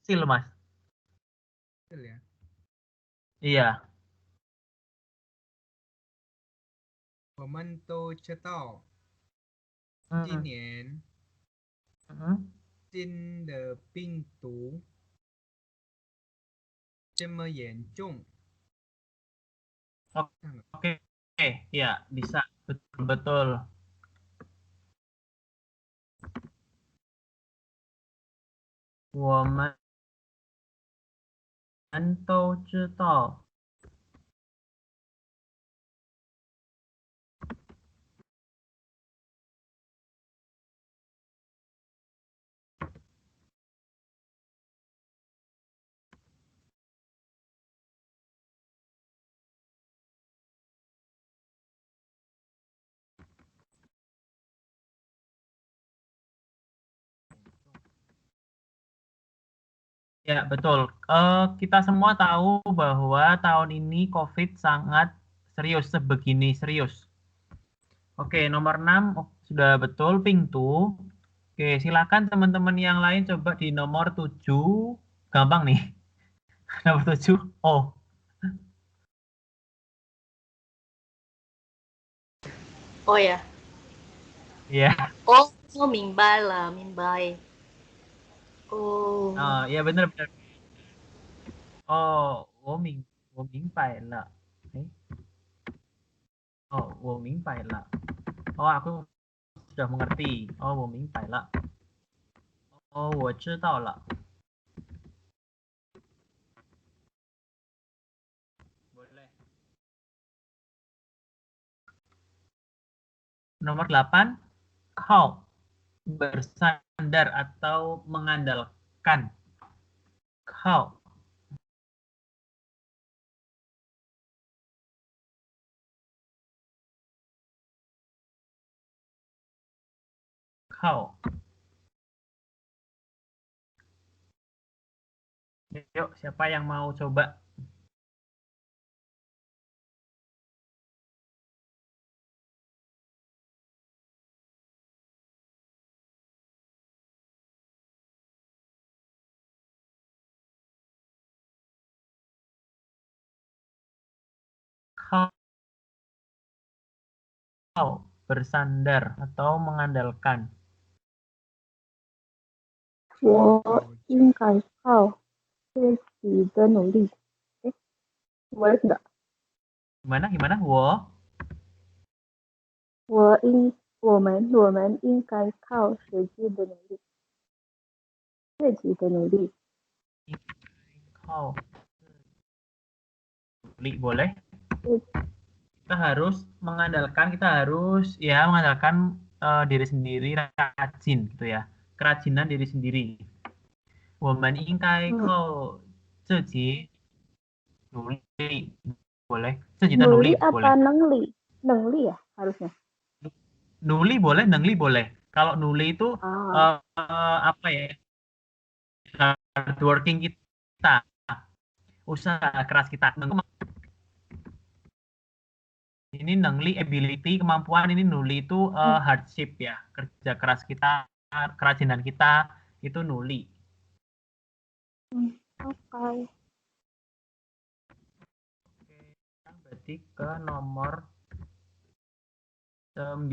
kecil, Mas. Betul ya. Iya. 我们都知道，今 Hmm. 年 Hmm. 新的病毒这么严重。 Oke, ya bisa, betul. 我们都知道。Ya, betul. Kita semua tahu bahwa tahun ini COVID sangat serius, sebegini serius. Oke, nomor 6 sudah betul, pintu. Oke, silakan teman-teman yang lain coba di nomor 7. Gampang nih. Nomor 7. Oh, 哦呀， iya. 哦，我明白了，明白。哦， Ya benar-benar. Oh, 我明白了. Eh, oh, 我明白了. Oh, aku sudah mengerti. Oh, 我明白了. Oh, 我知道了. Boleh. Nomor 8, kau bersandar atau mengandalkan. Kau. Kau. Yuk, siapa yang mau coba? Kau bersandar atau mengandalkan. 我应该靠自己的努力。我的 Gimana? 我们应该靠自己的努力。自己的努力。 Kau. Boleh. Kita harus mengandalkan, mengandalkan diri sendiri, rajin gitu ya. Kerajinan diri sendiri. 我们应该靠自己努力 boleh. 自己的努 Nuli 力 apa boleh. nengli? Nengli ya harusnya. Nuli boleh, nengli boleh. Kalau nuli itu apa ya? Hard working kita, usaha keras kita. Ini nengli ability, kemampuan. Ini nuli itu hardship ya, kerja keras kita, kerajinan kita itu nuli. Oke. Berarti ke nomor 9.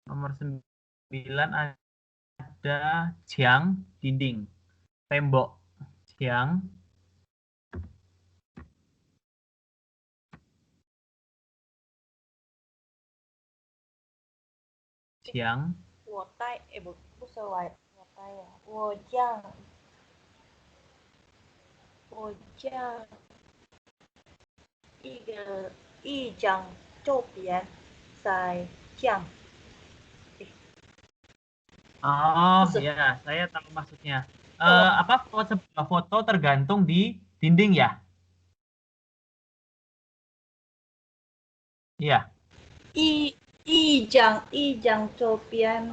Nomor 9 ada jiang, dinding, tembok. Jiang. Jiang. 我带，哎不是我带呀，我将一张照片在将。 Oh ya, saya tahu maksudnya. Apa sebuah foto tergantung di dinding ya? Iya. 一张照片。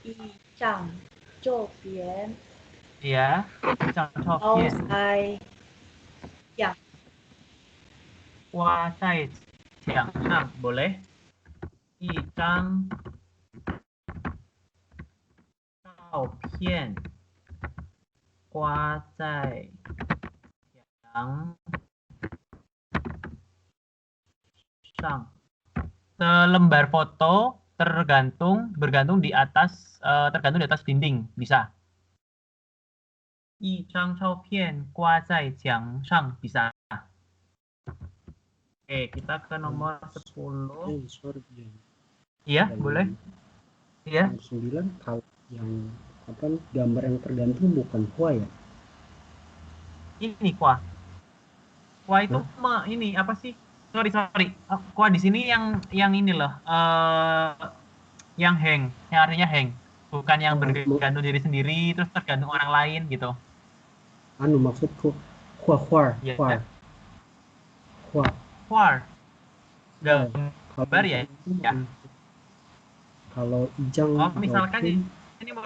一张照片。 Iya, 一张照片。在将。 挂在墙上 boleh. 一张照片挂在墙上. Selembar foto bergantung di atas dinding, bisa. 一张照片挂在墙上, bisa. Oke, kita ke nomor 10. Sorry, Iya, yang boleh. Iya. nomor 9 kalau yang apa gambar yang tergantung bukan kua ya? Ini kwa. Kwa itu ini apa sih? Sorry. Kwa di sini yang ini loh. Yang hang, yang artinya hang. Bukan yang bergantung diri sendiri terus tergantung orang lain gitu. Anu maksudku kua. Gambar ya? Ya. Kalau ijang misalkan ini mau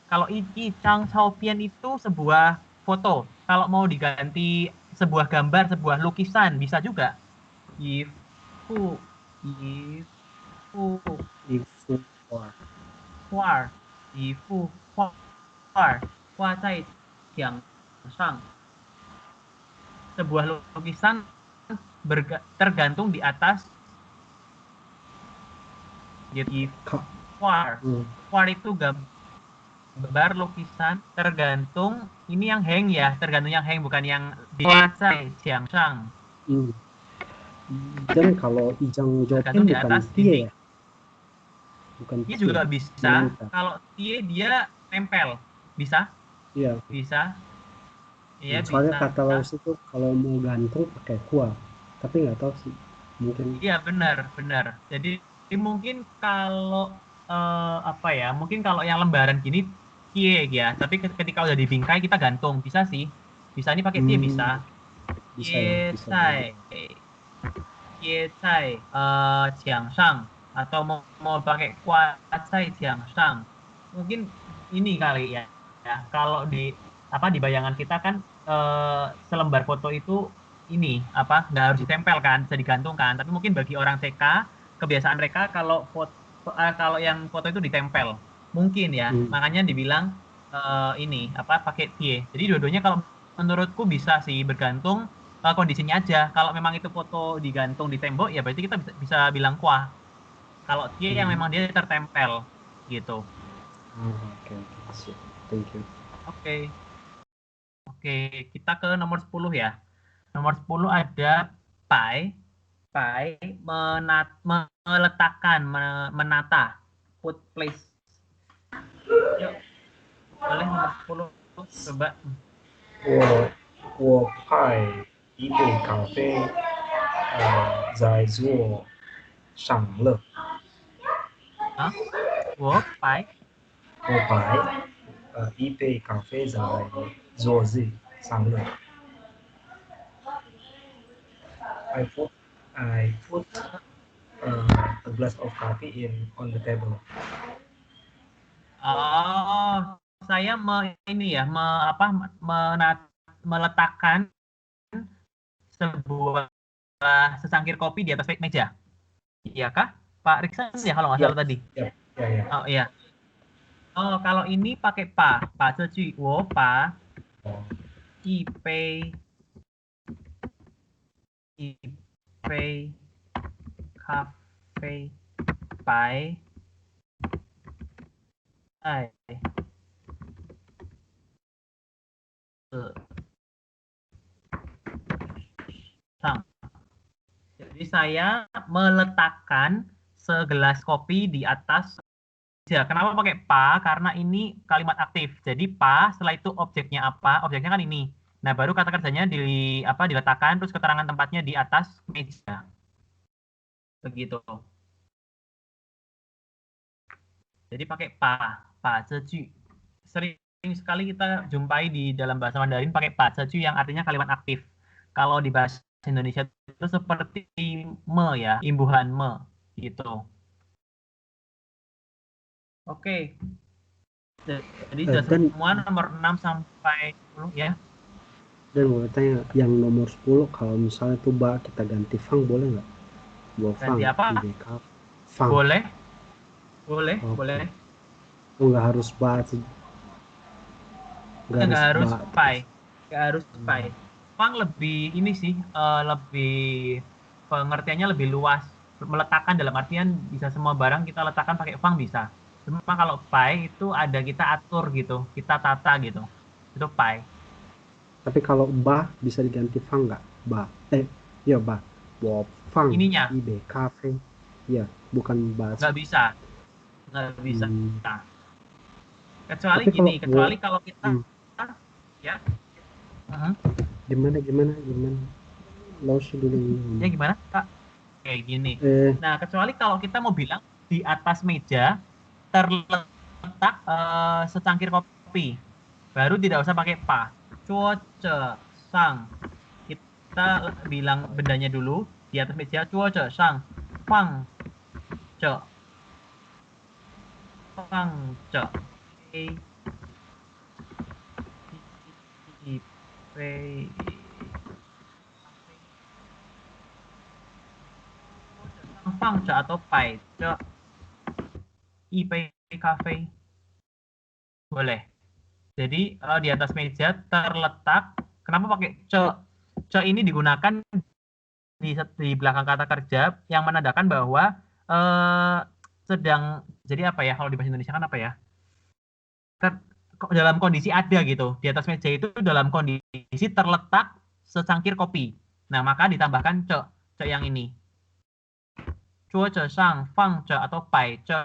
kalau ijang Chao-pian itu sebuah foto. Kalau mau diganti sebuah gambar, sebuah lukisan bisa juga. Ifu Hua Zai Jiang Shang. Sebuah lukisan tergantung di atas Hua itu gambar lukisan tergantung ini yang hang ya, tergantung yang hang bukan yang di Zai Jiang Shang. Dan kalau ijang Chao-pian di bukan atas tie ya? Bukan tie juga bisa. Menanta. Kalau tie dia tempel, bisa? Iya. Bisa. Iya, soalnya bisa. kata Laos itu kalau mau gantung pakai kua, tapi nggak tahu sih, mungkin. Iya, benar. Jadi mungkin kalau apa ya? Mungkin kalau yang lembaran gini tie ya, tapi ketika udah dibingkai kita gantung, bisa sih. Bisa ini pakai tie bisa. Bisa. Tie cai jiang shang atau mau pakai kua cai jiang shang. Mungkin ini kali ya. Kalau di bayangan kita kan selembar foto itu ini nggak harus ditempel kan, bisa digantungkan. Tapi mungkin bagi orang TK kebiasaan mereka kalau yang foto itu ditempel, mungkin ya. Makanya dibilang ini pakai tie. Jadi dua-duanya kalau menurutku bisa sih bergantung kondisinya aja. Kalau memang itu foto digantung di tembok ya berarti kita bisa bilang kuah. Kalau tie yang memang dia tertempel gitu. Oke. Thank you. Oke, kita ke nomor 10 ya. Nomor 10 ada pai. Pai meletakkan, menata. Put place. Yuk. Boleh nomor 10 coba. 我派一杯咖啡，在桌上了。我摆一杯咖啡在桌子上了。I put a glass of coffee on the table. Saya meletakkan sebuah secangkir kopi di atas meja. Iya kah? Pak Riksan ya kalau nggak salah tadi. Ya. Oh iya. Oh kalau ini pakai pa cecuy wo pa ipe cafe pai Jadi saya meletakkan segelas kopi di atas meja. Kenapa pakai pa? Karena ini kalimat aktif. Jadi pa, setelah itu objeknya apa? Objeknya kan ini. Nah, baru kata kerjanya diletakkan, terus keterangan tempatnya di atas meja. Begitu. Jadi pakai pa cecu. Sering sekali kita jumpai di dalam bahasa Mandarin pakai pa cecu yang artinya kalimat aktif. Kalau di bahasa Indonesia itu seperti me ya, imbuhan me gitu. Oke. Jadi sudah semua nomor 6 sampai 10 ya. Dan mau tanya, yang nomor 10 kalau misalnya tuh kita ganti fang boleh nggak? Ganti apa? Fang. Boleh. Oh, nggak harus ba. garis nggak harus ba. pai, nggak harus pai. Fang lebih ini sih, lebih pengertiannya lebih luas. Meletakkan dalam artian bisa semua barang kita letakkan pakai fang bisa. Cuma kalau pai itu ada kita atur gitu, kita tata gitu. Itu pai. Tapi kalau ba bisa diganti fang nggak? Ba. Ya ba. Wo fang Ininya ibe cafe. Ya, bukan ba. nggak bisa, nggak bisa. Hmm. Nah, kecuali Tapi gini, kalau kecuali wo, kalau kita ya, gimana? Laus dulu. ya gimana Kak? Kayak gini. Eh, Nah, kecuali kalau kita mau bilang di atas meja terletak secangkir kopi, baru tidak usah pakai pa. Cuoce sang. Kita bilang bendanya dulu di atas meja. Cuoce sang. Fang ce. Fang ce. Fang ce atau pai ce. IP cafe boleh. Jadi di atas meja terletak. Kenapa pakai ce? Ce ini digunakan di belakang kata kerja yang menandakan bahwa sedang, jadi apa ya kalau di bahasa Indonesia kan apa ya? Dalam kondisi ada gitu. Di atas meja itu dalam kondisi terletak secangkir kopi. Nah, maka ditambahkan ce, ce yang ini. Cuo ce sang fang ce atau pai ce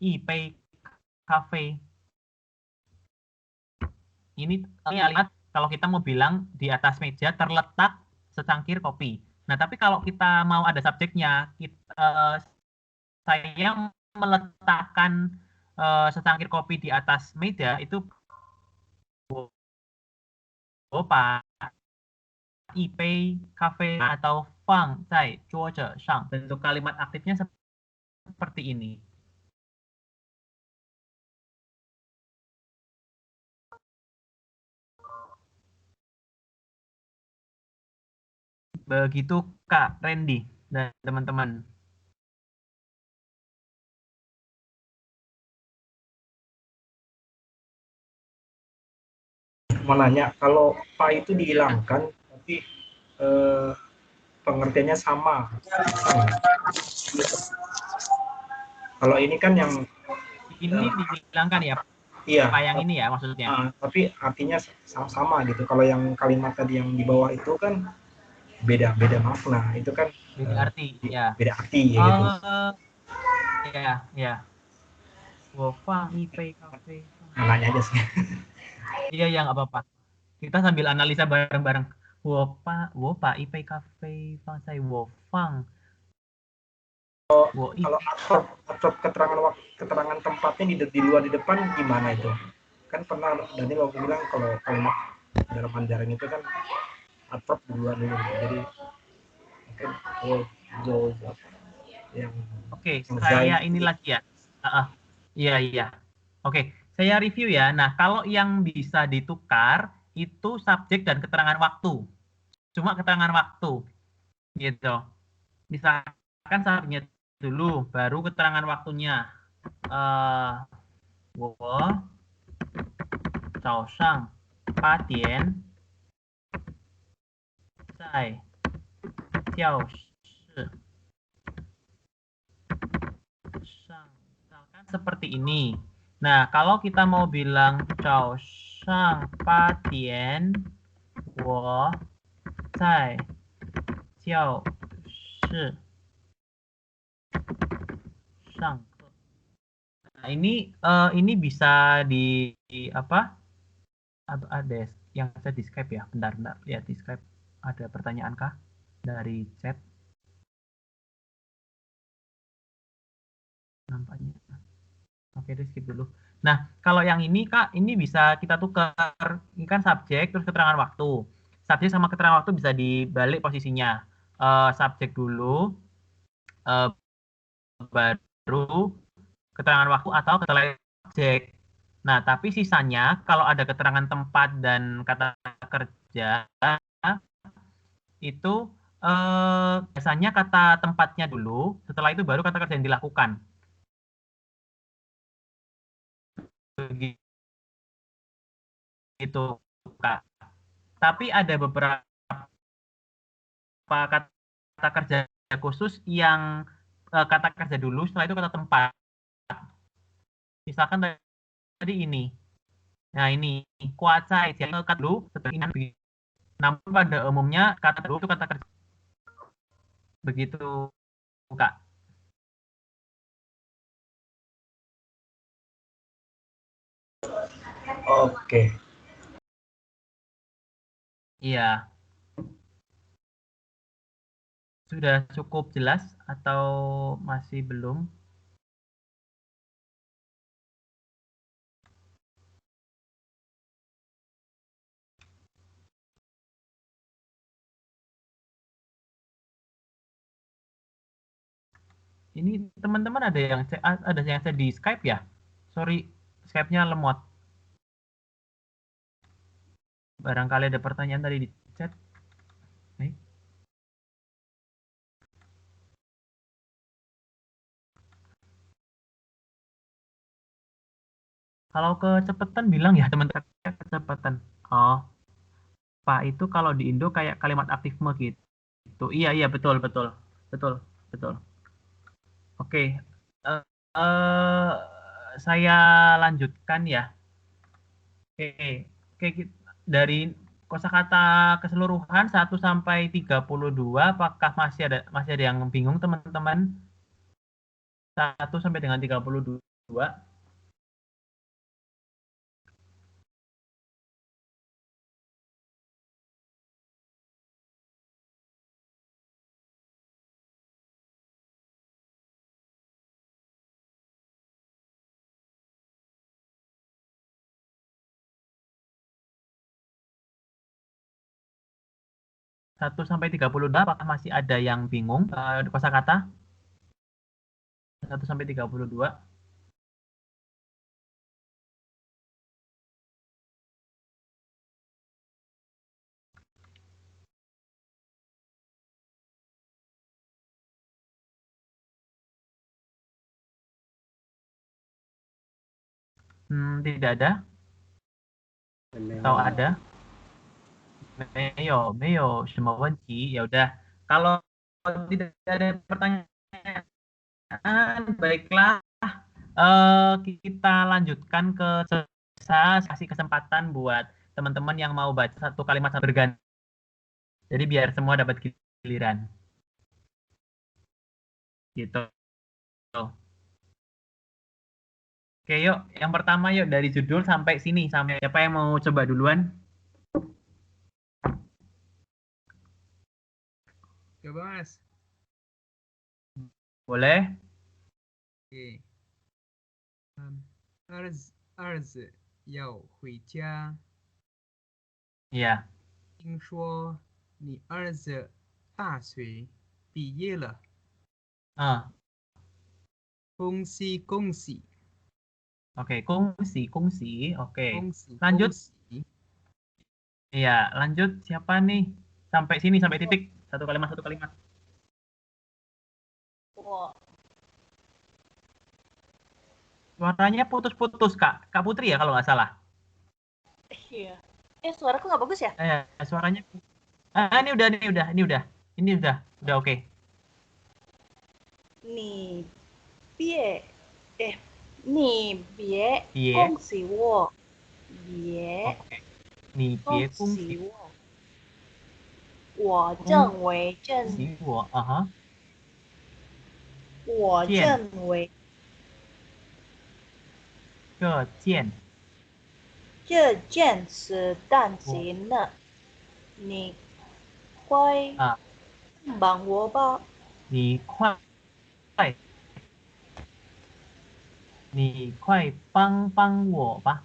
i pei cafe. Ini kalimat kalau kita mau bilang di atas meja terletak secangkir kopi. Nah, tapi kalau kita mau ada subjeknya, saya meletakkan secangkir kopi di atas meja itu Pak Ipei Cafe atau Fang Zai Zhuozhe Shang. Bentuk kalimat aktifnya seperti ini. Begitu Kak Randy dan teman-teman. Mau nanya, kalau pa itu dihilangkan, tapi pengertiannya sama. Kalau ini kan yang ini dihilangkan ya, iya, Pak, yang ini ya maksudnya. tapi artinya sama gitu. Kalau yang kalimat tadi yang di bawah itu kan beda makna. Itu kan Beda arti, ya. Beda arti ya gitu. Ya. Wofang Ipei Cafe. Nanya aja sih. Iya, nggak apa-apa. Kita sambil analisa bareng-bareng. Wopa Ipei Cafe Fang Sai Wofang. Kalau atrop keterangan tempatnya di luar di depan gimana itu? Kan pernah Daniel waktu bilang kalau kalimat dalam Mandarin itu kan atrop di luar dulu. Jadi mungkin yang Oke, saya ini lagi ya. Iya. Oke, saya review ya. Nah, kalau yang bisa ditukar itu subjek dan keterangan waktu. Cuma keterangan waktu, gitu. Misalkan subjeknya dulu, baru keterangan waktunya. Wo早上8点在教室上. Misalkan seperti ini. Nah, kalau kita mau bilang 早上8点我在教室上课. Nah, ini bisa di apa? Ada yang saya di Skype ya. Bentar. Lihat di Skype ada pertanyaan kah dari chat? Nampaknya. Oke, deh skip dulu. Nah, kalau yang ini Kak, ini bisa kita tukar. Ini kan subjek terus keterangan waktu. Subjek sama keterangan waktu bisa dibalik posisinya. Subjek dulu, baru keterangan waktu atau keterangan subjek. Nah, tapi sisanya kalau ada keterangan tempat dan kata kerja itu biasanya kata tempatnya dulu, setelah itu baru kata kerja yang dilakukan. Begitu Begitu, Kak. Tapi ada beberapa kata kerja khusus yang kata kerja dulu, setelah itu kata tempat. Misalkan tadi ini. Nah, ini kuacai, dia kata dulu, setelah ini. Namun pada umumnya kata dulu itu kata kerja. Begitu, Kak. Oke. Iya. Sudah cukup jelas atau masih belum? Ini teman-teman ada yang saya di Skype ya? Sorry, Skype-nya lemot. Barangkali ada pertanyaan tadi di chat. Nih. Kalau kecepatan bilang ya teman-teman, kecepatan. Oh, Pak itu kalau di Indo kayak kalimat aktifme gitu. Iya betul. Oke, eh, eh, saya lanjutkan ya. Oke, dari kosakata keseluruhan 1 sampai 32, apakah masih ada yang bingung teman-teman? 1 sampai dengan 32. Satu sampai 32, apakah masih ada yang bingung kosakata? 1 sampai 32. Tidak ada atau ada? Meyo, semua wenci. Ya udah. Kalau tidak ada pertanyaan, baiklah. Kita lanjutkan ke saya kasih kesempatan buat teman-teman yang mau baca satu kalimat berganti. Jadi biar semua dapat giliran. Gitu. Oke, yuk. Yang pertama yuk dari judul sampai sini. Sampai siapa yang mau coba duluan? Coba Mas. Boleh? Oke. 儿子要回家， Iya. 听说你儿子大学毕业了， Ah, 恭喜恭喜 oke, kongsi. Oke. 恭喜 Lanjut. 恭喜！ Iya, lanjut. Siapa nih? Sampai sini, sampai titik. Satu kalimat. Wah, Suaranya putus-putus, Kak. Kak Putri ya kalau nggak salah. iya. Suaraku nggak bagus ya? Suaranya. Ini udah oke. Nih, Bie, nih Bie, Bie. 恭喜我，Bie， Oke. Nih, 恭 别 喜 kongsi 我，我认为正， 我，aha. 我认为这件这件事当行了，你快啊，帮我吧。你快帮帮我吧。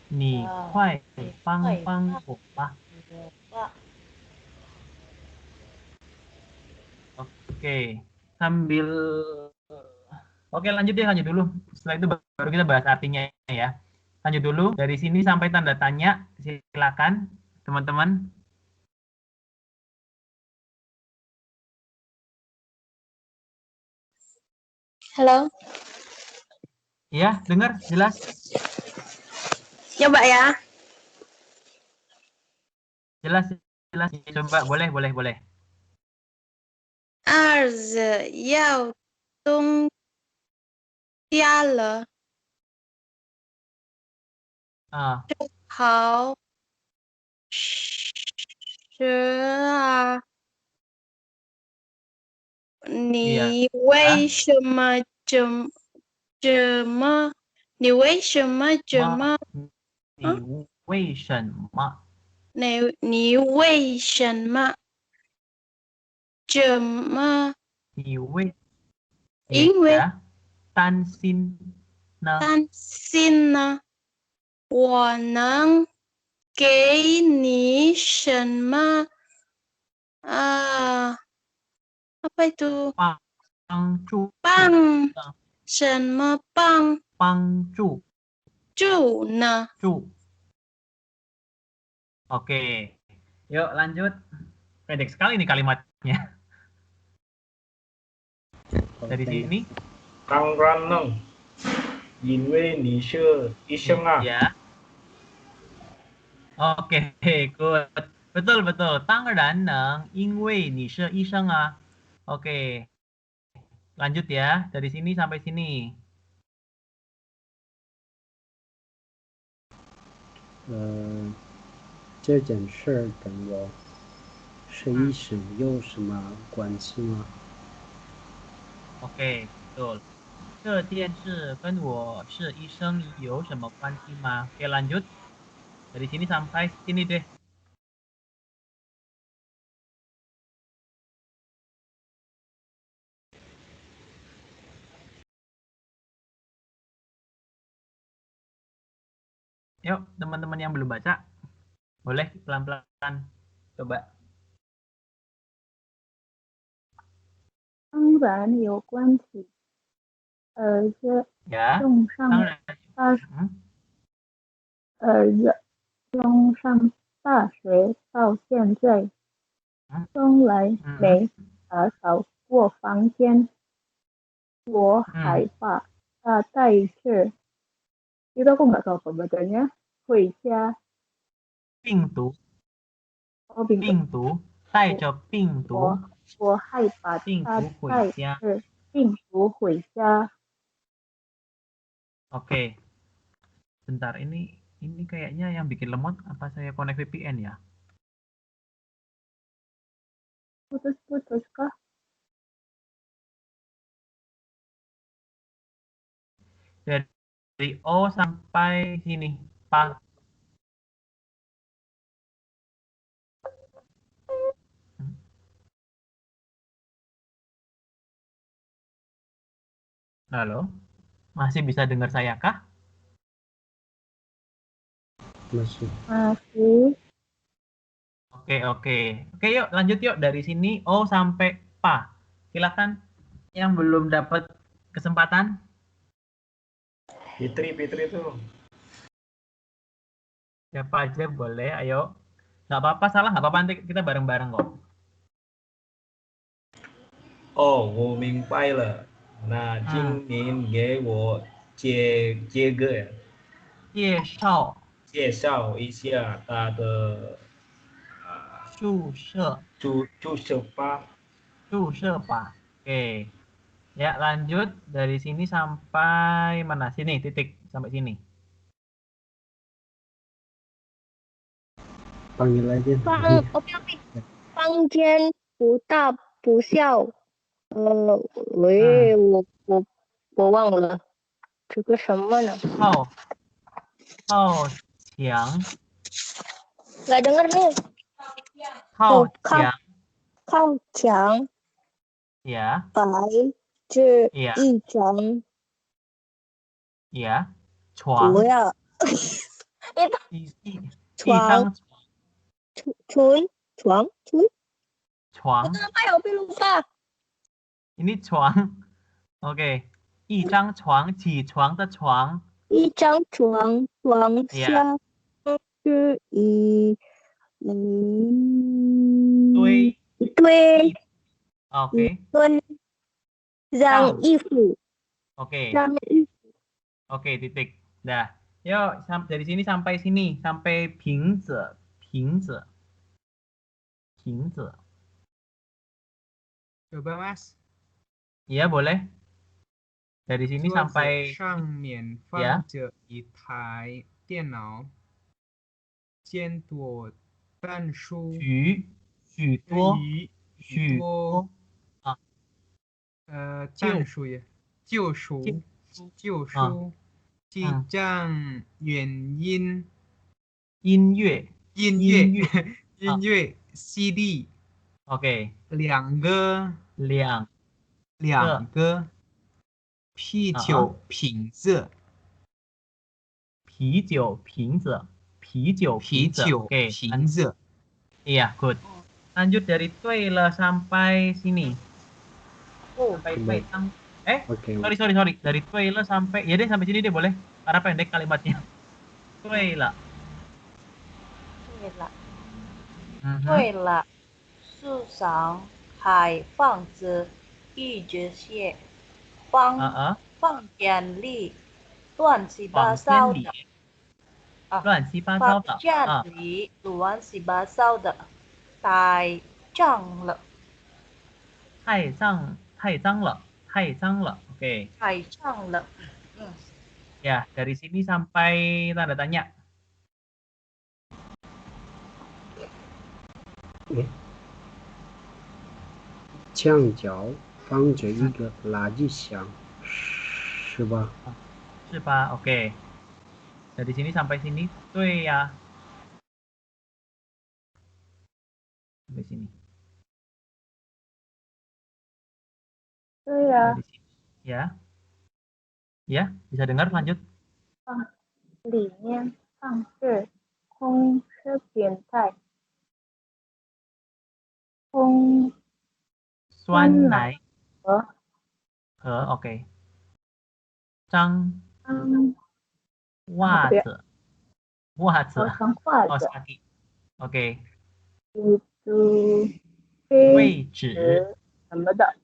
你快帮帮我吧。Oke, sambil Oke, lanjut dulu. Setelah itu baru kita bahas artinya ya. Lanjut dulu dari sini sampai tanda tanya. Silakan, teman-teman. Halo. Iya, dengar jelas. Coba ya. Jelas, jelas. Coba, boleh. 儿子要东家了， Ah, 好时啊， 你为什么你为什么这么你为什么你为什么这么你为因为 ya, 担心呢？担心呢？我能给你什么啊？apa itu 帮助帮什么帮助助呢？ Oke, yuk lanjut. Pendek sekali nih kalimatnya. Dari sini. 当然能，因为你是医生啊。 Ya. Oke, good. Betul. 当然能，因为你是医生啊。Oke. Lanjut ya, dari sini sampai sini. 这件事跟我是医生有什么关系吗？ Oke, betul. 这件事跟我是医生有什么关系吗？ Oke, lanjut. Dari sini sampai sini deh. Yuk, teman-teman yang belum baca, boleh pelan-pelan coba. 当然有关系。儿子 Ya, 送上 当然。儿子送上大学到现在，从来没打扫过房间。我还把他带去，itu aku nggak tahu pembacanya. 回家。病毒。哦，病毒，带着病毒。我还把他带着病毒回家。Oke. Bentar, ini kayaknya yang bikin lemot apa saya connect VPN ya? Putus kah? Dari O sampai sini, Pak. Halo, masih bisa dengar saya kah? Masih. Oke, yuk lanjut yuk dari sini O sampai Pa. Silakan yang belum dapat kesempatan. Fitri itu. Siapa aja boleh, ayo. Nggak apa-apa, salah nggak apa-apa, nanti kita bareng-bareng kok. 哦，我明白了。那请您给我介绍一下他的注射吧。 Oke. Ya, lanjut dari sini sampai mana? Sini, titik sampai sini. Panggil aja. 房间不大不小。我忘了这个什么呢？靠墙。Nggak dengar nih. 靠墙。Ya. 摆着一张。Ya. 床。不要。床。Kenapa ya Opi lupa? Ini 床。Oke. 一张床，起床的床。一张床，床下是一堆。Oke. 扔衣服。Oke. Oke, titik. Dah. Yuk, dari sini sampai sini. Sampai 瓶子。瓶子. Coba Mas. Iya, boleh. Dari sini 桌子 sampai 上面 ya. 放着一台电脑，见多本书，许多许多啊，但书也旧书记账原因音乐 CD OK 两个啤酒瓶子Oke, iya, good. Lanjut dari Tuile sampai sini. Sampai Tuile. Sorry. Dari Tuile sampai, ya deh sampai sini deh boleh. Karena pendek kalimatnya. Tuile. 对了，树上还放着一只蟹，房间里乱七八糟的。乱七八糟的。房间里乱七八糟的，太脏了。太脏了。Oke. 太脏了。Ya, dari sini sampai tanda tanya. 墙角放着一个垃圾箱，是吧？是吧? Oke. Dari sini sampai sini, 对呀. Sampai sini. 对呀。 Dari sini. Ya, bisa dengar lanjut. 里面放置空吃扁菜，酸奶和Oke. 张袜子 kaos kaki. Oke. 位置什么的。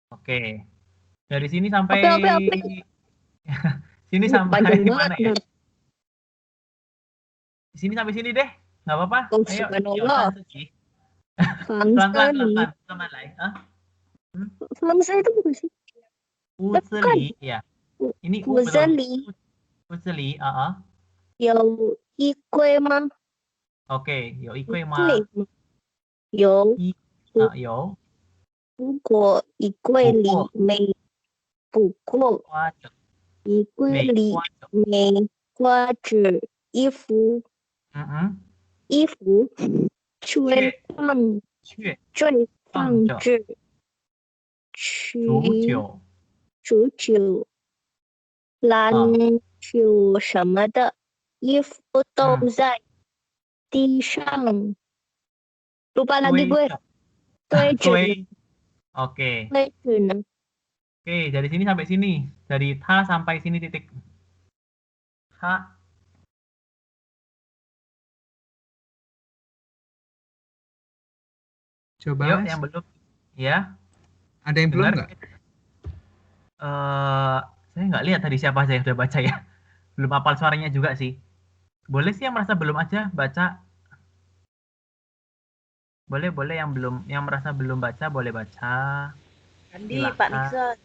Oke. Dari sini sampai sini Panjang sampai mana ya? banget. Di sini sampai sini deh. Nggak apa-apa. Ayo. Subhanallah. Pelan-pelan lagi. Selesai itu bukan sih? Uzeli, ya. Ini Uzeli. Uzeli,有衣柜吗？ Oke, 有衣柜吗？有。有。如果衣柜里没不过，衣柜里没挂着衣服，衣服却放着足球、篮球什么的，衣服都在地上。Lupa lagi gue. Oke. Oke, dari sini sampai sini. Dari ta sampai sini titik. Ta. Coba Yuk, Mas. yang belum. Ya. Ada yang belum nggak? Saya nggak lihat tadi siapa aja yang udah baca ya. Belum hafal suaranya juga sih. Boleh sih yang merasa belum aja baca. Boleh yang merasa belum baca boleh baca. Andi, Pak Nixon,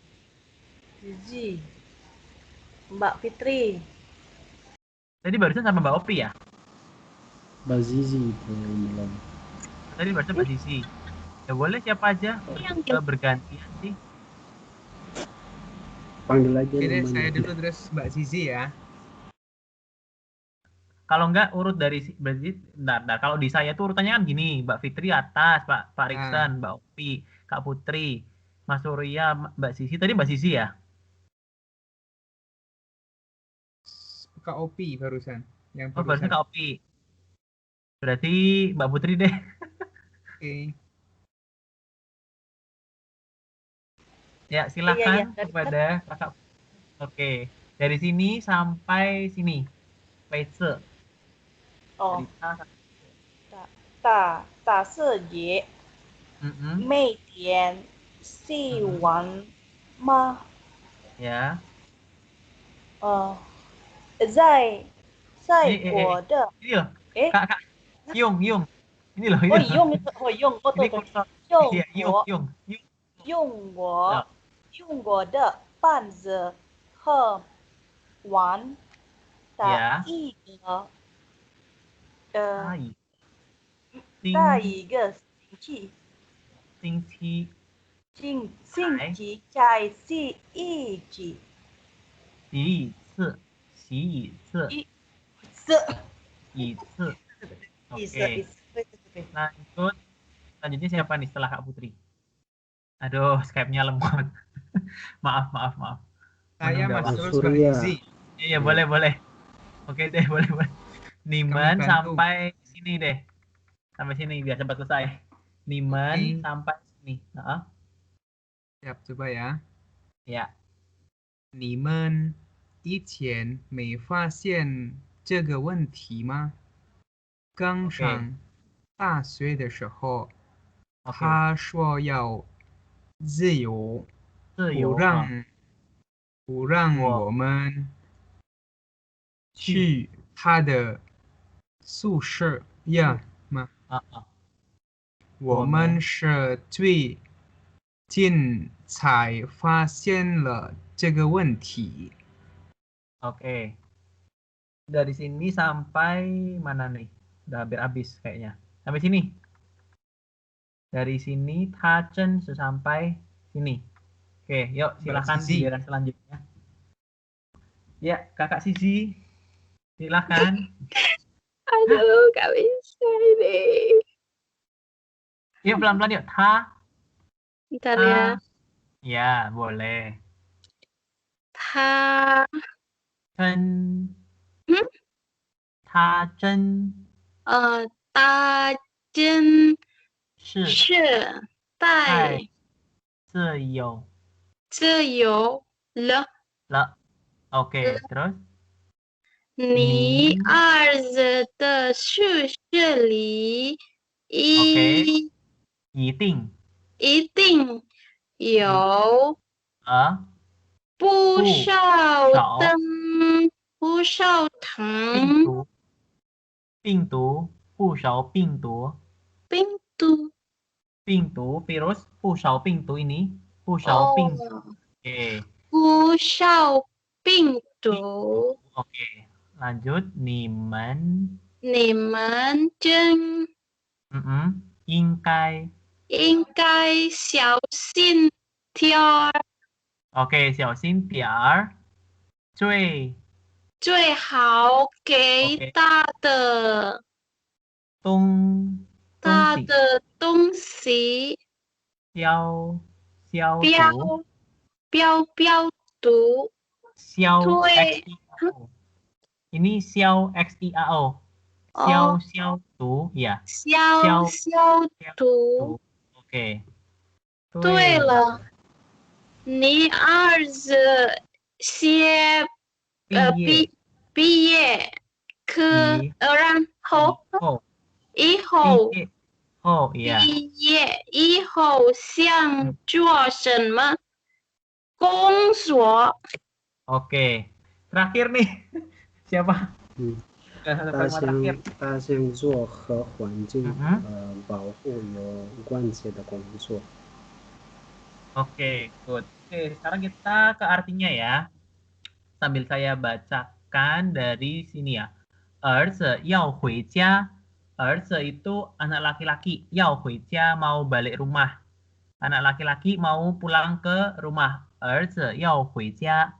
Zizi, Mbak Fitri. Tadi barusan sama Mbak Opi ya? Mbak Zizi itu yang belum. Tadi barusan Mbak Zizi. Ya boleh siapa aja bergantian sih. Panggil aja. Oke, saya dulu terus Mbak Zizi ya. Kalau enggak urut dari berarti bentar. Kalau di saya tuh urutannya kan gini, Mbak Fitri atas, Pak Riksan, Mbak Opi, Kak Putri, Mas Surya, Mbak Sisi. Tadi Mbak Sisi ya? Kak Opi barusan. Yang barusan Kak Opi. Berarti Mbak Putri deh. Oke. Ya, silakan kepada Kakak. Oke. Dari sini sampai sini. Pece. 打色节，每天洗碗吗？ Ya. 在我的 Kak Yung. Ini loh, ini 我 loh. 用我用我 Ini 的 kursor. 用 Iya, 我 yung. 用我的棒子和玩的 Ya. 一个Tai. 在一个星期星期在洗衣机洗一次。Oke. Lanjutnya siapa nih setelah Kak Putri? Aduh, Skype-nya lemot. maaf. Saya Menunda Mas waktu. Surya. Iya, boleh. Oke deh, boleh. Niman sampai sini deh. Sampai sini biar cepat selesai. Niman sampai sini. Siap, coba ya. Ya. 你们以前没发现这个问题吗？刚上大学的时候，他说要自由，不让我们去他的宿舍呀吗？我们是最近才发现了这个问题。 Oke. Dari sini sampai mana nih? Udah hampir habis kayaknya. Sampai sini. Dari sini Tachen sampai sini. Oke, yuk silakan giliran selanjutnya. Ya, Kakak Sisi. Silakan. Aduh, gak bisa ini. Yuk pelan-pelan yuk. Bentar ya. Ya, boleh. Chen. Tachen. Tachen 是带自由了。 Oke, terus? 你儿子的宿舍里一定有不少藤。病毒，不少病毒。virus, 不少病毒 ini, 不少病毒。不少病毒。 Oke, lanjut. 你们真应该小心点儿。 Oke, 小心点儿。最好给大的东西标毒。Ini xiao XIAO. 消毒 ya. 消毒。 Oke. 对了，你儿子毕业课然后以后毕业以后想做什么工作？ Oke. Terakhir nih. Siapa? 他想做和环境保护有关系的工作。 Oke, good. Oke, sekarang kita ke artinya ya. Sambil saya bacakan dari sini ya. 儿子要回家. 儿子 itu anak laki-laki. 要回家 mau balik rumah. Anak laki-laki mau pulang ke rumah. 儿子要回家.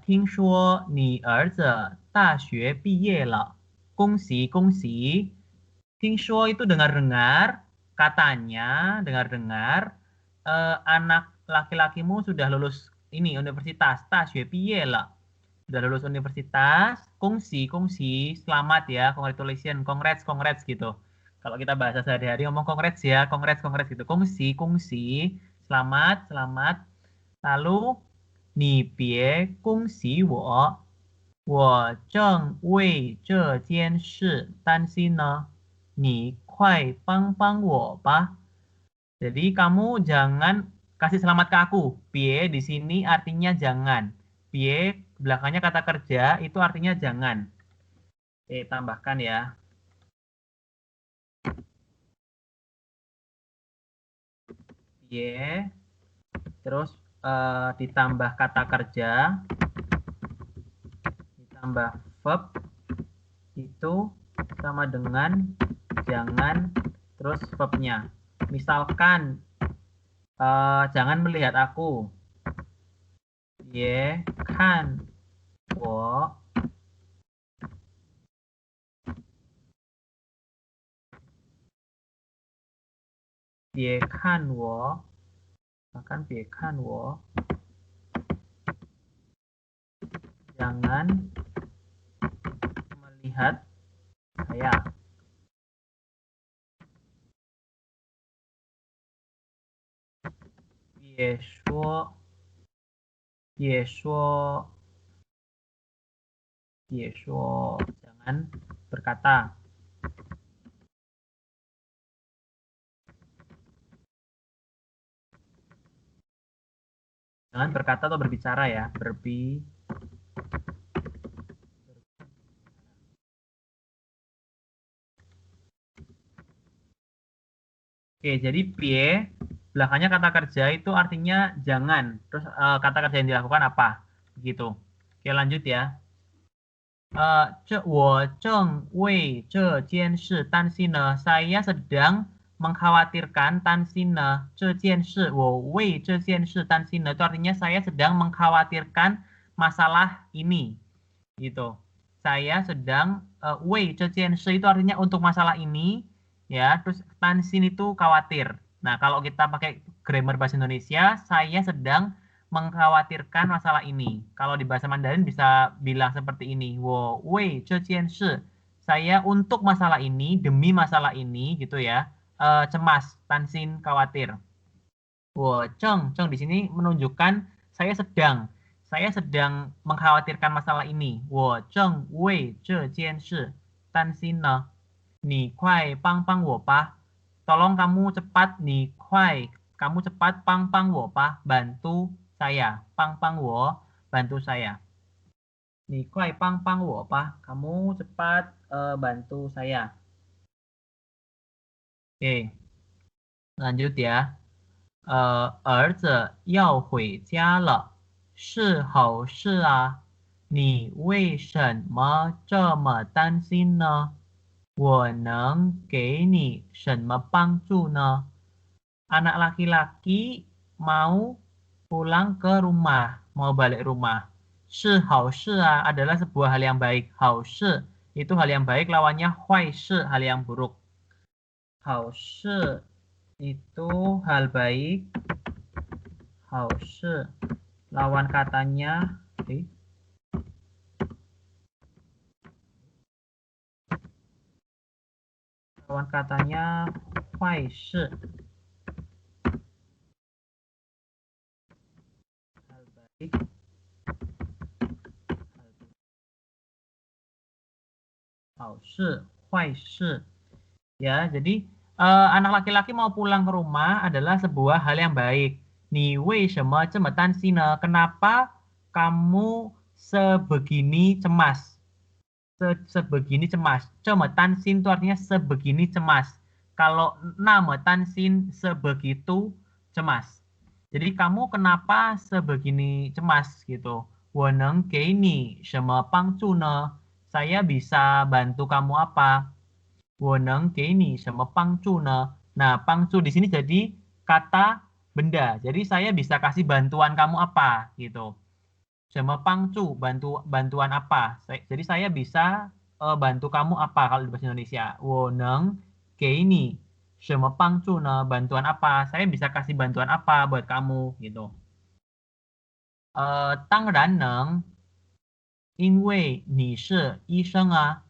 听说你儿子大学毕业了。恭喜恭喜。听说 itu dengar-dengar. Katanya, dengar-dengar. Anak laki-lakimu sudah lulus ini universitas, 大学毕业了. Sudah lulus universitas. Kongsi, selamat ya, congratulations, congrats gitu. Kalau kita bahasa sehari-hari ngomong congrats ya, congrats gitu. Kongsi, selamat. Lalu 你别恭喜我，我正为这件事担心呢，你快帮帮我吧。 Jadi kamu jangan kasih selamat ke aku. Pie di sini artinya jangan. Pie belakangnya kata kerja itu artinya jangan. Tambahkan ya. ye, terus ditambah kata kerja, ditambah verb, itu sama dengan jangan, terus verbnya. Misalkan jangan melihat aku. Ye kan wo. Ye kan wo. Bahkan ye kan wo. Jangan melihat saya. Ye shuo. Ye shuo. Ye shuo. Jangan berkata. Jangan berkata atau berbicara ya. Oke, jadi pie belakangnya kata kerja itu artinya jangan. Terus kata kerja yang dilakukan apa? Begitu. Oke, lanjut ya. 我正为这件事担心呢. Saya sedang mengkhawatirkan 担心呢这件事. 我为这件事担心呢 itu artinya saya sedang mengkhawatirkan masalah ini. Gitu. Saya sedang 为这件事 itu artinya untuk masalah ini. Ya, terus tansin itu khawatir. Nah, kalau kita pakai grammar bahasa Indonesia, saya sedang mengkhawatirkan masalah ini. Kalau di bahasa Mandarin bisa bilang seperti ini. 我为这件事. Saya untuk masalah ini, demi masalah ini gitu ya. Cemas, tansin, khawatir. 我正 di sini menunjukkan saya sedang mengkhawatirkan masalah ini. 我正为这件事担心呢. 你快帮帮我吧. Tolong kamu cepat, 你快 kamu cepat, 帮帮我吧 bantu saya. 帮帮我 bantu saya. 你快帮帮我吧 kamu cepat bantu saya. Oke. Lanjut ya. 儿子要回家了，是好事啊，你为什么这么担心呢？我能给你什么帮助呢？ Anak laki-laki mau pulang ke rumah, mau balik rumah. 是好事啊 adalah sebuah hal yang baik. 好事 itu hal yang baik, lawannya 坏事 hal yang buruk. 好事 itu hal baik. 好事 lawan katanya lawan katanya 坏事. Hal baik. Hal 事, 坏事. Ya, jadi anak laki-laki mau pulang ke rumah adalah sebuah hal yang baik. 你为什么这么担心呢? Kenapa kamu sebegini cemas? Sebegini cemas. 这么担心 itu artinya sebegini cemas. Kalau 那么担心 sebegitu cemas. Jadi kamu kenapa sebegini cemas gitu? 我能给你什么帮助呢? Saya bisa bantu kamu apa? 我能给你什么帮助呢? Nah, 帮助 di sini jadi kata benda. Jadi saya bisa kasih bantuan kamu apa gitu. 什么帮助 bantuan apa. Jadi saya bisa bantu kamu apa kalau di bahasa Indonesia. 我能给你什么帮助呢? Bantuan apa? Saya bisa kasih bantuan apa buat kamu gitu. 当然能因为你是医生啊.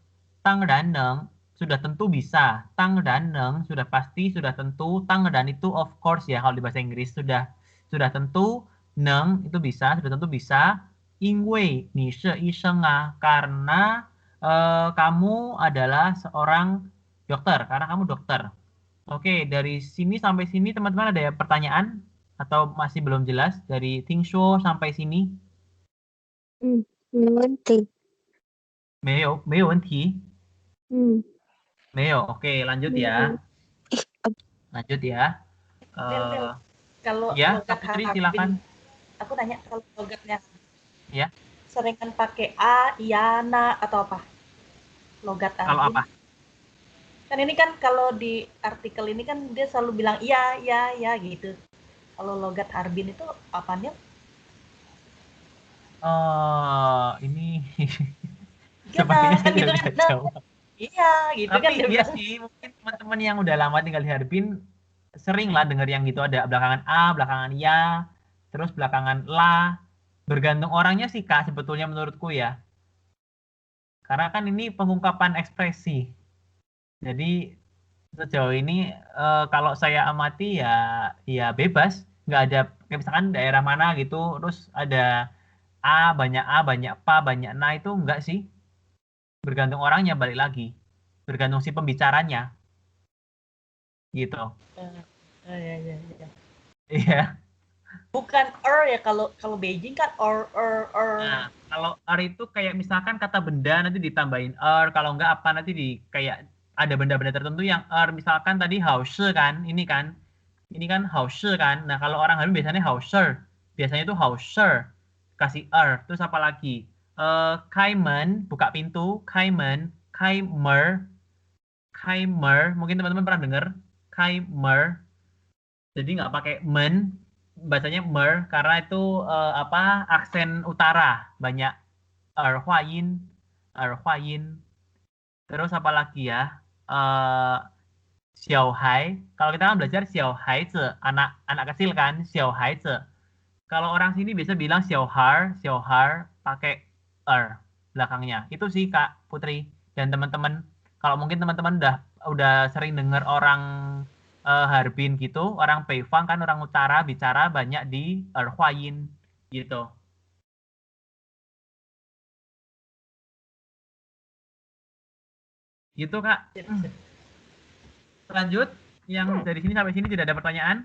当然能 sudah tentu bisa. 当然能 sudah pasti, sudah tentu. 当然 itu of course ya kalau di bahasa Inggris. Sudah tentu. 能 itu bisa, sudah tentu bisa. 因为你是医生啊. Karena kamu adalah seorang dokter. Karena kamu dokter. Oke, dari sini sampai sini teman-teman ada pertanyaan? Atau masih belum jelas? Dari Tingshuo sampai sini? 没问题。没有问题? 没有. Oke, lanjut ya. Lanjut ya. Kalau ya, logat Kak Putri Harbin, silakan. aku tanya kalau logatnya Ya. seringan pakai a, iya, na atau apa? Logat Kalau Harbin. apa? Kan ini kan kalau di artikel ini kan dia selalu bilang iya, iya, iya gitu. Kalau logat Harbin itu apanya? Ini Gimana? sepertinya saya Gitu tidak kan? bisa Nah, jawab. iya, gitu kan. Tapi iya sih, mungkin teman-teman yang udah lama tinggal di Harbin sering lah dengar yang gitu, ada belakangan A, belakangan ya, terus belakangan la. Bergantung orangnya sih Kak sebetulnya menurutku ya. Karena kan ini pengungkapan ekspresi. Jadi sejauh ini kalau saya amati ya bebas, nggak ada kayak misalkan daerah mana gitu, terus ada A, banyak pa, banyak na itu enggak sih. Bergantung orangnya balik lagi. Bergantung si pembicaranya. Gitu. Iya, iya, iya. Iya. Bukan ya kalau Beijing kan Nah, kalau itu kayak misalkan kata benda nanti ditambahin kalau enggak apa nanti di kayak ada benda-benda tertentu yang misalkan tadi house kan, ini kan house kan. Nah, kalau orang Harbin biasanya hauser. Biasanya itu hauser kasih terus apa lagi? Kaimen, buka pintu, kaimen, kaimer, mungkin teman-teman pernah dengar kaimer. Jadi nggak pakai men, bacanya mer karena itu apa aksen utara banyak erhuayin, erhuayin. Terus apa lagi ya? Eh xiaohai. Kalau kita kan belajar xiaohaize, anak kecil kan, xiaohaize. Kalau orang sini biasa bilang xiaohar, xiaohar pakai belakangnya. Itu sih Kak Putri dan teman-teman. Kalau mungkin teman-teman udah sering dengar orang Harbin gitu, orang Peifang kan orang utara bicara banyak di Erhuayin gitu. Gitu Kak. Lanjut, yang dari sini sampai sini tidak ada pertanyaan?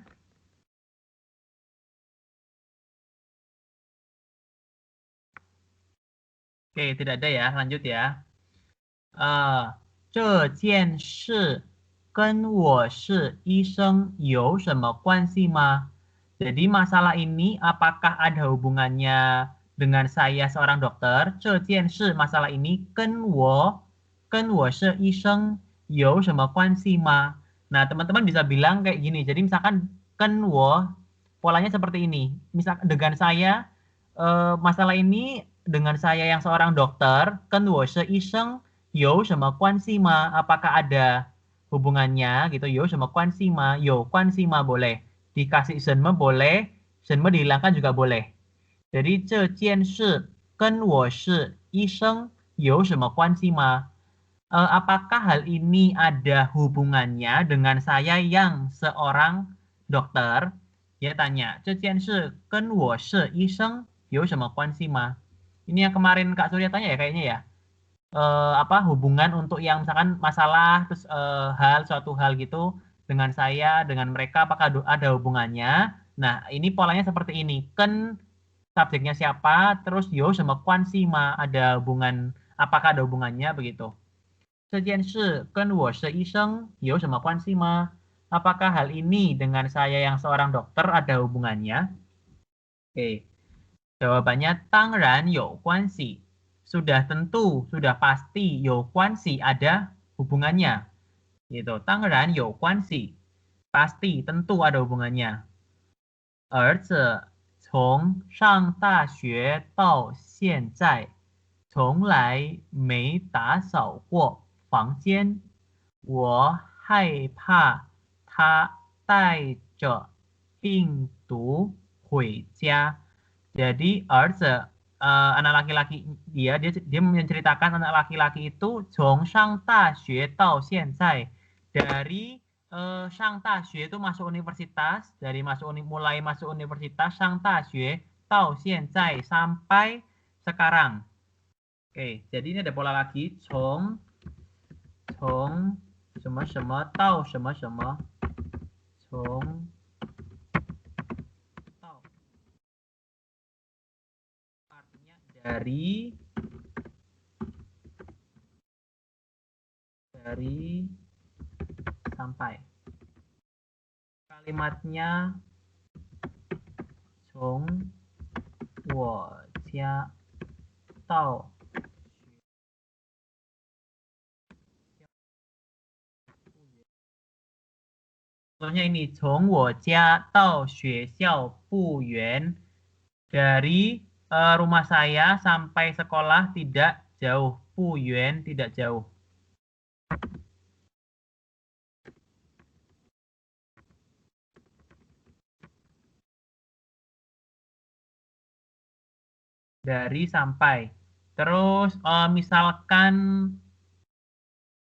Oke, tidak ada ya. Lanjut ya. 这件事跟我是医生有什么关系吗? Jadi masalah ini apakah ada hubungannya dengan saya seorang dokter? 这件事 masalah ini 跟我是医生有什么关系吗? Nah, teman-teman bisa bilang kayak gini. Jadi misalkan 跟我 polanya seperti ini. Misal dengan saya masalah ini dengan saya yang seorang dokter, 跟我是医生有什么关系吗? Apakah ada hubungannya gitu? 有什么关系吗？有关系吗 boleh. Dikasih 什么 boleh, 什么 dihilangkan juga boleh. Jadi 这件事跟我是医生有什么关系吗? Apakah hal ini ada hubungannya dengan saya yang seorang dokter? Dia tanya, 这件事跟我是医生有什么关系吗? Ini yang kemarin Kak Surya tanya ya kayaknya ya. Apa hubungan untuk yang misalkan masalah terus suatu hal gitu dengan saya dengan mereka apakah ada hubungannya? Nah, ini polanya seperti ini. Kan subjeknya siapa, terus yo sama kuan si ma ada hubungan apakah ada hubungannya begitu. 这件事跟我是医生有什么关系吗? Apakah hal ini dengan saya yang seorang dokter ada hubungannya? Oke. Jawabannya 当然有关系. Sudah tentu, sudah pasti 有关系 ada hubungannya. Gitu. 当然有关系. Pasti, tentu ada hubungannya. 儿子从上大学到现在从来没打扫过房间。我害怕他带着病毒回家。Jadi anak laki-laki dia menceritakan anak laki-laki itu 从上大学到现在 dari 上大学 itu masuk universitas, dari mulai masuk universitas 上大学到现在 sampai sekarang. Oke, jadi ini ada pola lagi 从什么什么到什么什么从到 artinya dari sampai. Kalimatnya 从我家到 contohnya ini 从我家到学校不远 dari rumah saya sampai sekolah tidak jauh 不远 tidak jauh dari sampai terus misalkan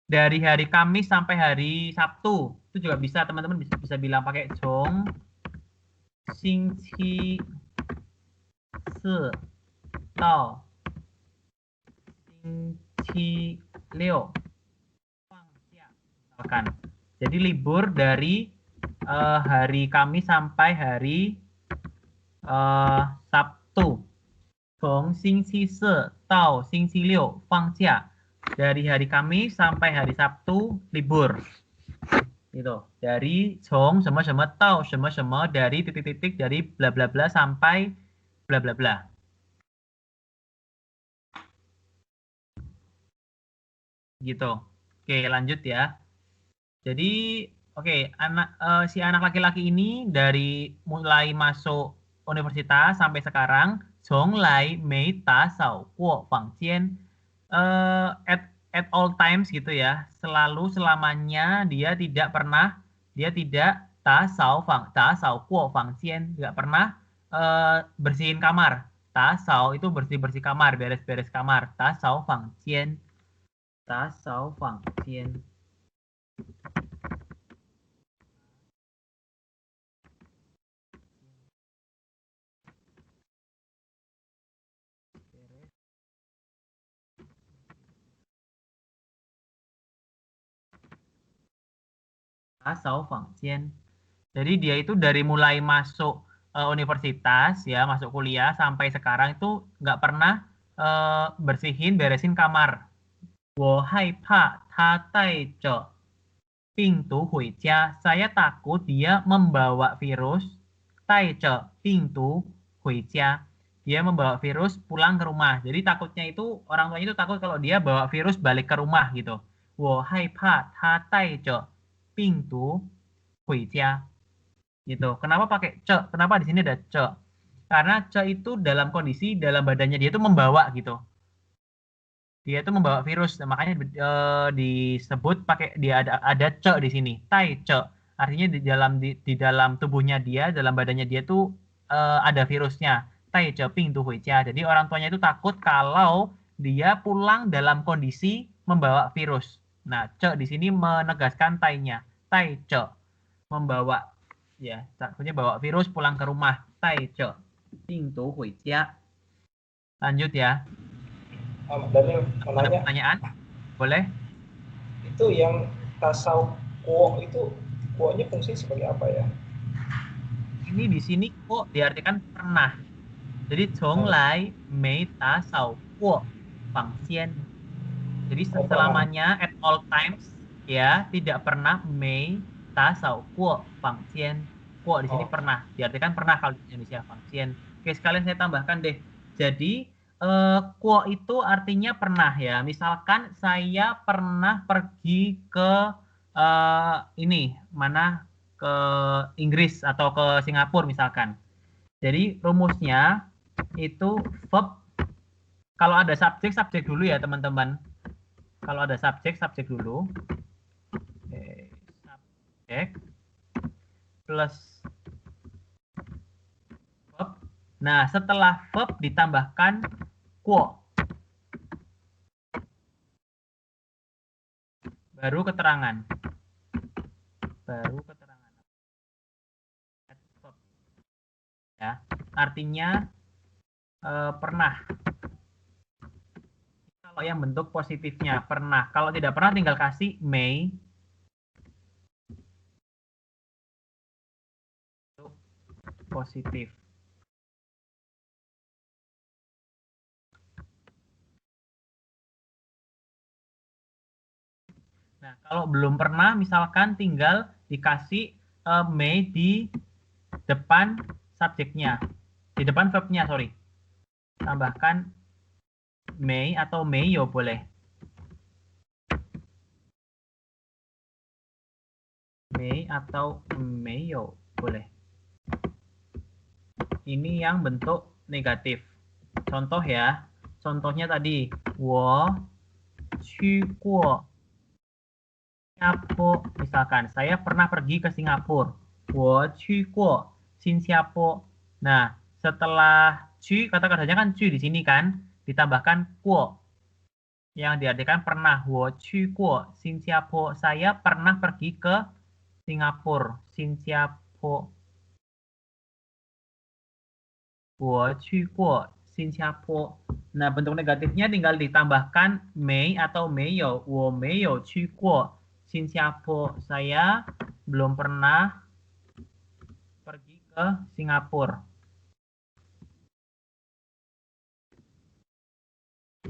dari hari Kamis sampai hari Sabtu itu juga bisa teman-teman bisa bilang pakai Jong Xing Qi Se Tao Xing Qi Liu Fang Xia misalkan. Jadi libur dari hari Kamis sampai hari Sabtu. Jong Xing Qi Se Tao Xing Qi Liu Fang Xia. Dari hari Kamis sampai hari Sabtu libur. Gitu. Dari Jong semua tau semua dari titik-titik dari bla bla bla sampai bla bla bla. Gitu. Oke, lanjut ya. Jadi, oke, si anak laki-laki ini dari mulai masuk universitas sampai sekarang Jong Lai Mei Ta Sao Guo Fang Jian at all times gitu ya, selalu selamanya dia tidak ta sao guo fang jian, nggak pernah bersihin kamar. Ta sao itu bersih kamar, beres-beres kamar. Ta sao fang jian. Jadi dia itu dari mulai masuk universitas ya, masuk kuliah sampai sekarang itu nggak pernah beresin kamar. 我害怕他带着病毒回家. Saya takut dia membawa virus. 带着病毒回家. Dia membawa virus pulang ke rumah. Jadi takutnya itu orang tuanya itu takut kalau dia bawa virus balik ke rumah gitu. 我害怕他带着病毒回家 gitu. Kenapa pakai ce? Kenapa di sini ada ce? Karena ce itu dalam kondisi dalam badannya dia itu membawa gitu. Dia itu membawa virus, makanya disebut pakai dia ada ce di sini. Tai ce. Artinya di dalam tubuhnya dia, dalam badannya dia itu ada virusnya. Tai ce ping tu hui jia. Jadi orang tuanya itu takut kalau dia pulang dalam kondisi membawa virus. Nah, ce di sini menegaskan tai-nya. Tai ce membawa ya, takutnya bawa virus pulang ke rumah. Tai ce ping tu hui jia. Lanjut ya. Daniel mau nanya. Pertanyaan? Boleh? Itu yang tasau kuo itu kuonya fungsi sebagai apa ya? Ini di sini kuo diartikan pernah. Jadi Zhong Lai Mei Ta Sao Guo Fang Xian. Jadi selamanya at all times ya tidak pernah Mei Ta Sao Guo Fang Xian. Guo di sini pernah diartikan pernah kalau di Indonesia Fang Xian. Oke, sekalian saya tambahkan deh. Jadi Guo itu artinya pernah ya. Misalkan saya pernah pergi ke ini mana ke Inggris atau ke Singapura misalkan. Jadi rumusnya itu verb kalau ada subjek dulu ya teman-teman. Kalau ada subjek dulu. Oke, subjek plus verb. Nah, setelah verb ditambahkan quo. Baru keterangan. Ya, artinya pernah. Kalau yang bentuk positifnya pernah. Kalau tidak pernah tinggal kasih may. Positif. Nah, kalau belum pernah misalkan tinggal dikasih may di depan subjeknya. Di depan verbnya, sorry. Tambahkan may atau mayo boleh. May atau mayo boleh. Ini yang bentuk negatif. Contoh ya. Contohnya tadi, 我去过 Singapura. Misalkan, saya pernah pergi ke Singapura. 我去过 Singapura. Nah, setelah 去, kata kerjanya kan 去di sini kan, ditambahkan 过 yang diartikan pernah. 我去过 Singapura. Saya pernah pergi ke Singapura. Singapura. 我去过 Singapura. Nah, bentuk negatifnya tinggal ditambahkan may atau mayo. 我没有去过 Singapura. Saya belum pernah pergi ke Singapura.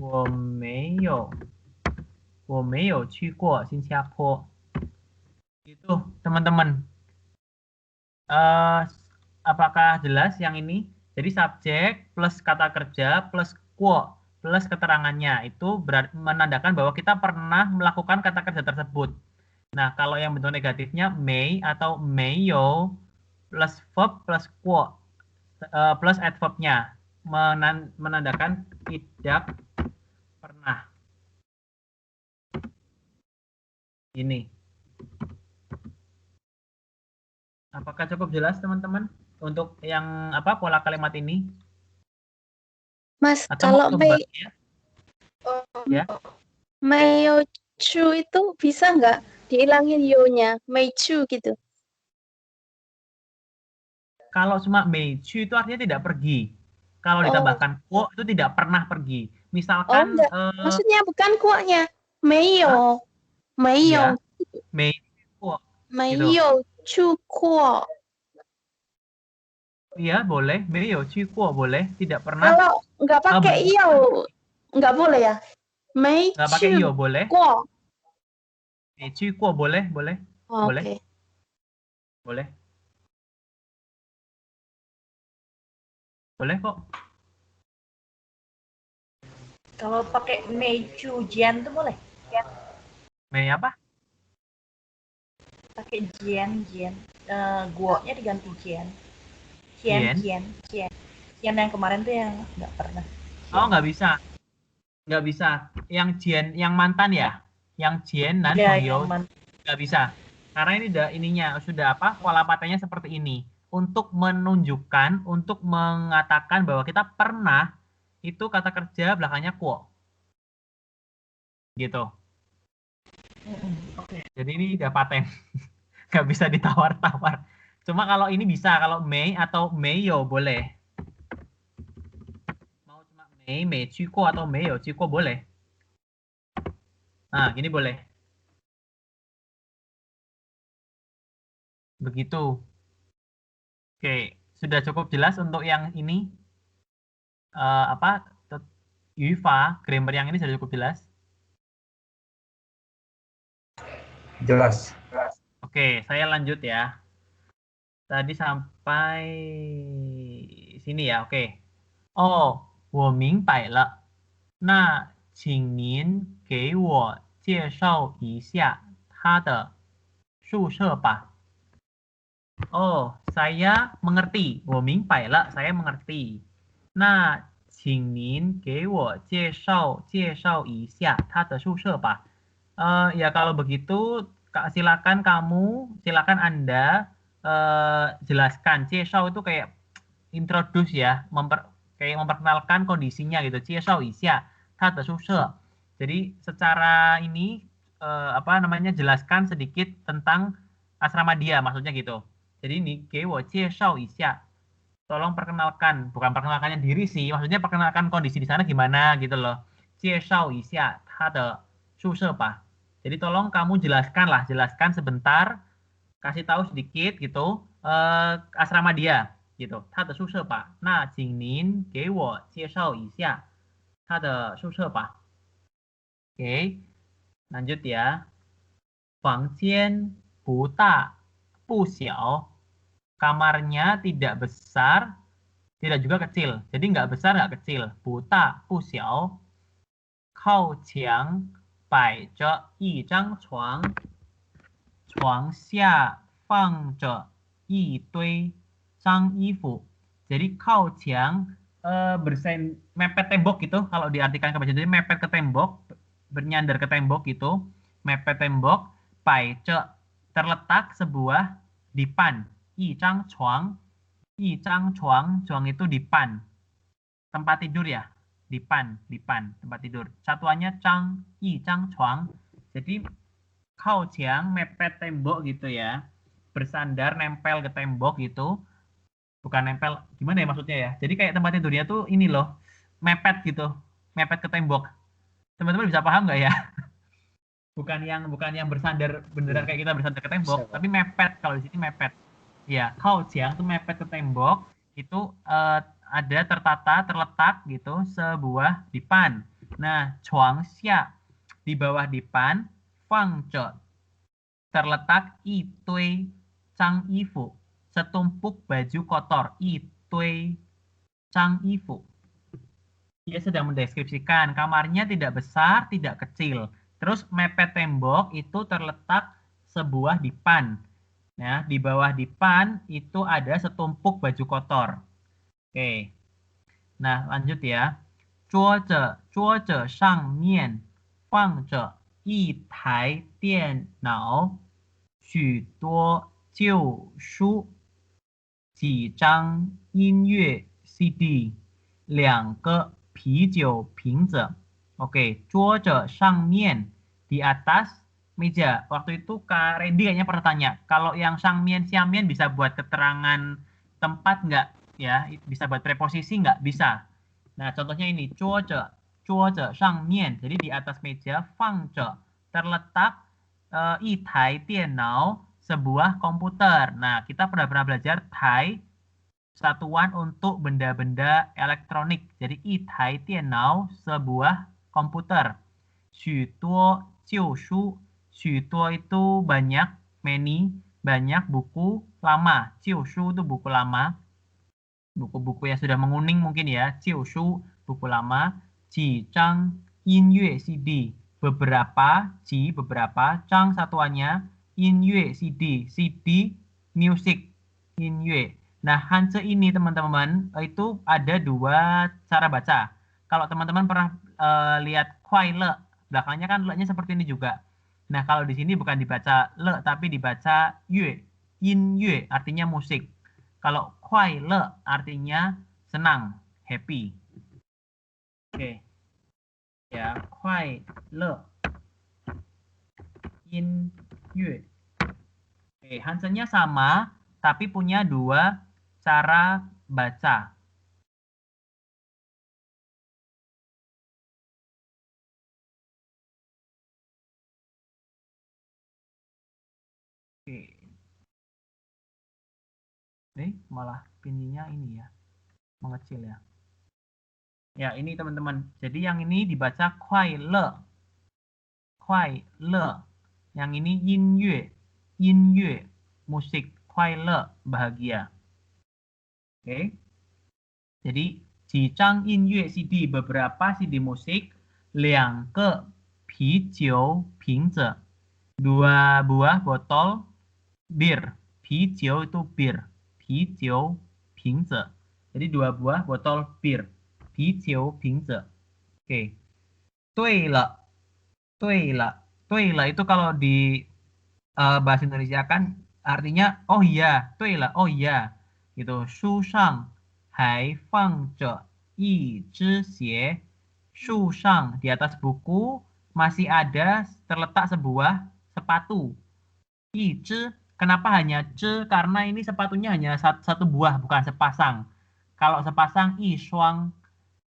我没有去过 Singapura. Gitu, teman-teman. Apakah jelas yang ini? Jadi subjek plus kata kerja plus quo plus keterangannya itu menandakan bahwa kita pernah melakukan kata kerja tersebut. Nah, kalau yang bentuk negatifnya may atau mayo plus verb plus quo plus adverbnya menandakan tidak pernah. Ini. Apakah cukup jelas, teman-teman, untuk yang apa pola kalimat ini? Mas, atau kalau may ya? mayo chu itu bisa nggak dihilangin yo-nya, may chu gitu? Kalau cuma may chu itu artinya tidak pergi. Kalau ditambahkan quo itu tidak pernah pergi. Misalkan maksudnya bukan quo-nya, mayo. Mayo. Ya, may quo. Mayo chu quo. Iya, boleh. Mayo chu quo boleh. Tidak pernah. Kalau nggak pakai iyo, nggak boleh ya? May nggak pakai iyo boleh. Quo. May chu quo boleh, boleh. Oh, boleh. Okay. Boleh. Boleh kok. Kalau pakai Mei Chu Jian tuh boleh? Mei apa? Pakai Jian. Guoknya diganti Jian. Jian yang kemarin tuh yang nggak pernah. Jian. Oh, nggak bisa. Nggak bisa. Yang Jian, yang mantan ya? Yang Jian dan nggak bisa. Karena ini sudah apa? Pola patenya seperti ini. Untuk menunjukkan, untuk mengatakan bahwa kita pernah, itu kata kerja belakangnya quo. Gitu. Okay. Jadi ini udah paten. Nggak bisa ditawar-tawar. Cuma kalau ini bisa, kalau may atau mayo boleh. Mau cuma may chu quo atau mayo chu quo boleh. Nah, gini boleh. Begitu. Oke, sudah cukup jelas untuk yang ini. Yufa, grammar yang ini sudah cukup jelas? Jelas. Oke, saya lanjut ya. Tadi sampai sini ya, oke. Oh, 我明白了。那请您给我介绍一下他的宿舍吧。Oh, saya mengerti. 我明白了, saya mengerti. 那请您给我介绍一下他的宿舍吧。Ya kalau begitu silakan Anda jelaskan. 介绍 itu kayak introduce ya, kayak memperkenalkan kondisinya gitu. 介绍一下他的宿舍. Jadi secara ini jelaskan sedikit tentang asrama dia, maksudnya gitu. Jadi ini 给我介绍一下. Tolong perkenalkan, bukan perkenalkannya diri sih, maksudnya perkenalkan kondisi di sana gimana gitu loh. 介绍一下他的宿舍吧. Jadi tolong kamu jelaskan sebentar, kasih tahu sedikit gitu asrama dia gitu. 他的宿舍吧. Nah, 请您给我介绍一下他的宿舍吧. Oke, lanjut ya. 房间不大不小. Kamarnya tidak besar, tidak juga kecil. Jadi nggak besar, nggak kecil. Buta, bu xiao. Kau qiang, bai zhe yi zhang chuang. Chuang xia fang zhe yi dui zhang yifu. Jadi kau qiang mepet tembok gitu. Kalau diartikan ke bahasa Indonesia, mepet ke tembok, bernyandar ke tembok gitu. Mepet tembok, bai zhe terletak sebuah dipan. Yi zhang chuang. Yi zhang chuang, chuang itu dipan. Tempat tidur ya. Dipan, tempat tidur. Satuannya chang, yi zhang chuang. Jadi kau jiang mepet tembok gitu ya. Bersandar nempel ke tembok gitu. Bukan nempel, gimana ya maksudnya ya? Jadi kayak tempat tidurnya tuh ini loh, mepet gitu. Mepet ke tembok. Teman-teman bisa paham nggak ya? Bukan yang bersandar beneran kayak kita bersandar ke tembok, tapi mepet. Kalau di sini mepet. Ya, kau jiang tuh mepet ke tembok. Itu ada tertata, terletak gitu sebuah dipan. Nah, chuang xia di bawah dipan, fang zhe terletak itui zhang yifu, setumpuk baju kotor. Itui zhang yifu. Dia sedang mendeskripsikan kamarnya tidak besar, tidak kecil. Terus mepet tembok itu terletak sebuah dipan. Nah, di bawah dipan itu ada setumpuk baju kotor. Oke. Nah, lanjut ya. 桌子上面放着一台电脑，许多旧书，几张音乐 CD， 2个啤酒瓶子。Oke, 桌子上面 di atas meja. Waktu itu Kak Randy kayaknya pernah tanya, kalau yang sangmian, siamien bisa buat keterangan tempat nggak? Ya, bisa buat preposisi nggak? Bisa. Nah, contohnya ini, 桌子上面, jadi di atas meja, 放着 terletak 一台电脑, sebuah komputer. Nah, kita pernah belajar tai, satuan untuk benda-benda elektronik. Jadi 一台电脑, sebuah komputer. 许多旧书, 许多 itu banyak, many, banyak buku lama. 旧书 itu buku lama. Buku-buku yang sudah menguning mungkin ya. 旧书 buku lama. 几张音乐 CD, beberapa, beberapa, 张 satuannya, 音乐 CD, CD music, 音乐. Nah, Hanse ini teman-teman itu ada dua cara baca. Kalau teman-teman pernah lihat kuai le, belakangnya kan le-nya seperti ini juga. Nah, kalau di sini bukan dibaca le tapi dibaca yue, yin yue artinya musik. Kalau kuai le artinya senang, happy. Oke. Ya, kuai le, yin yue. Oke, Hansennya sama tapi punya dua cara baca. Oke. Malah pinyinya ini ya, mengecil ya. Ya, ini teman-teman. Jadi yang ini dibaca kuai le. Kuai le. Yang ini yin yue. Yin yue, musik. Kuai le, bahagia. Oke. Jadi, 几张音乐 CD, beberapa CD musik. 2个啤酒瓶子, 2 buah botol bir. 啤酒 itu bir. 啤酒瓶子. Jadi 2 buah botol bir. 啤酒瓶子. Oke. 对了. 对了. 对了 itu kalau di bahasa Indonesia kan artinya oh iya. 对了, oh iya. Gitu. 书上还放着一只鞋. 书上 di atas buku masih ada terletak sebuah sepatu. 一只, kenapa hanya ce? Karena ini sepatunya hanya satu buah, bukan sepasang. Kalau sepasang i shuang.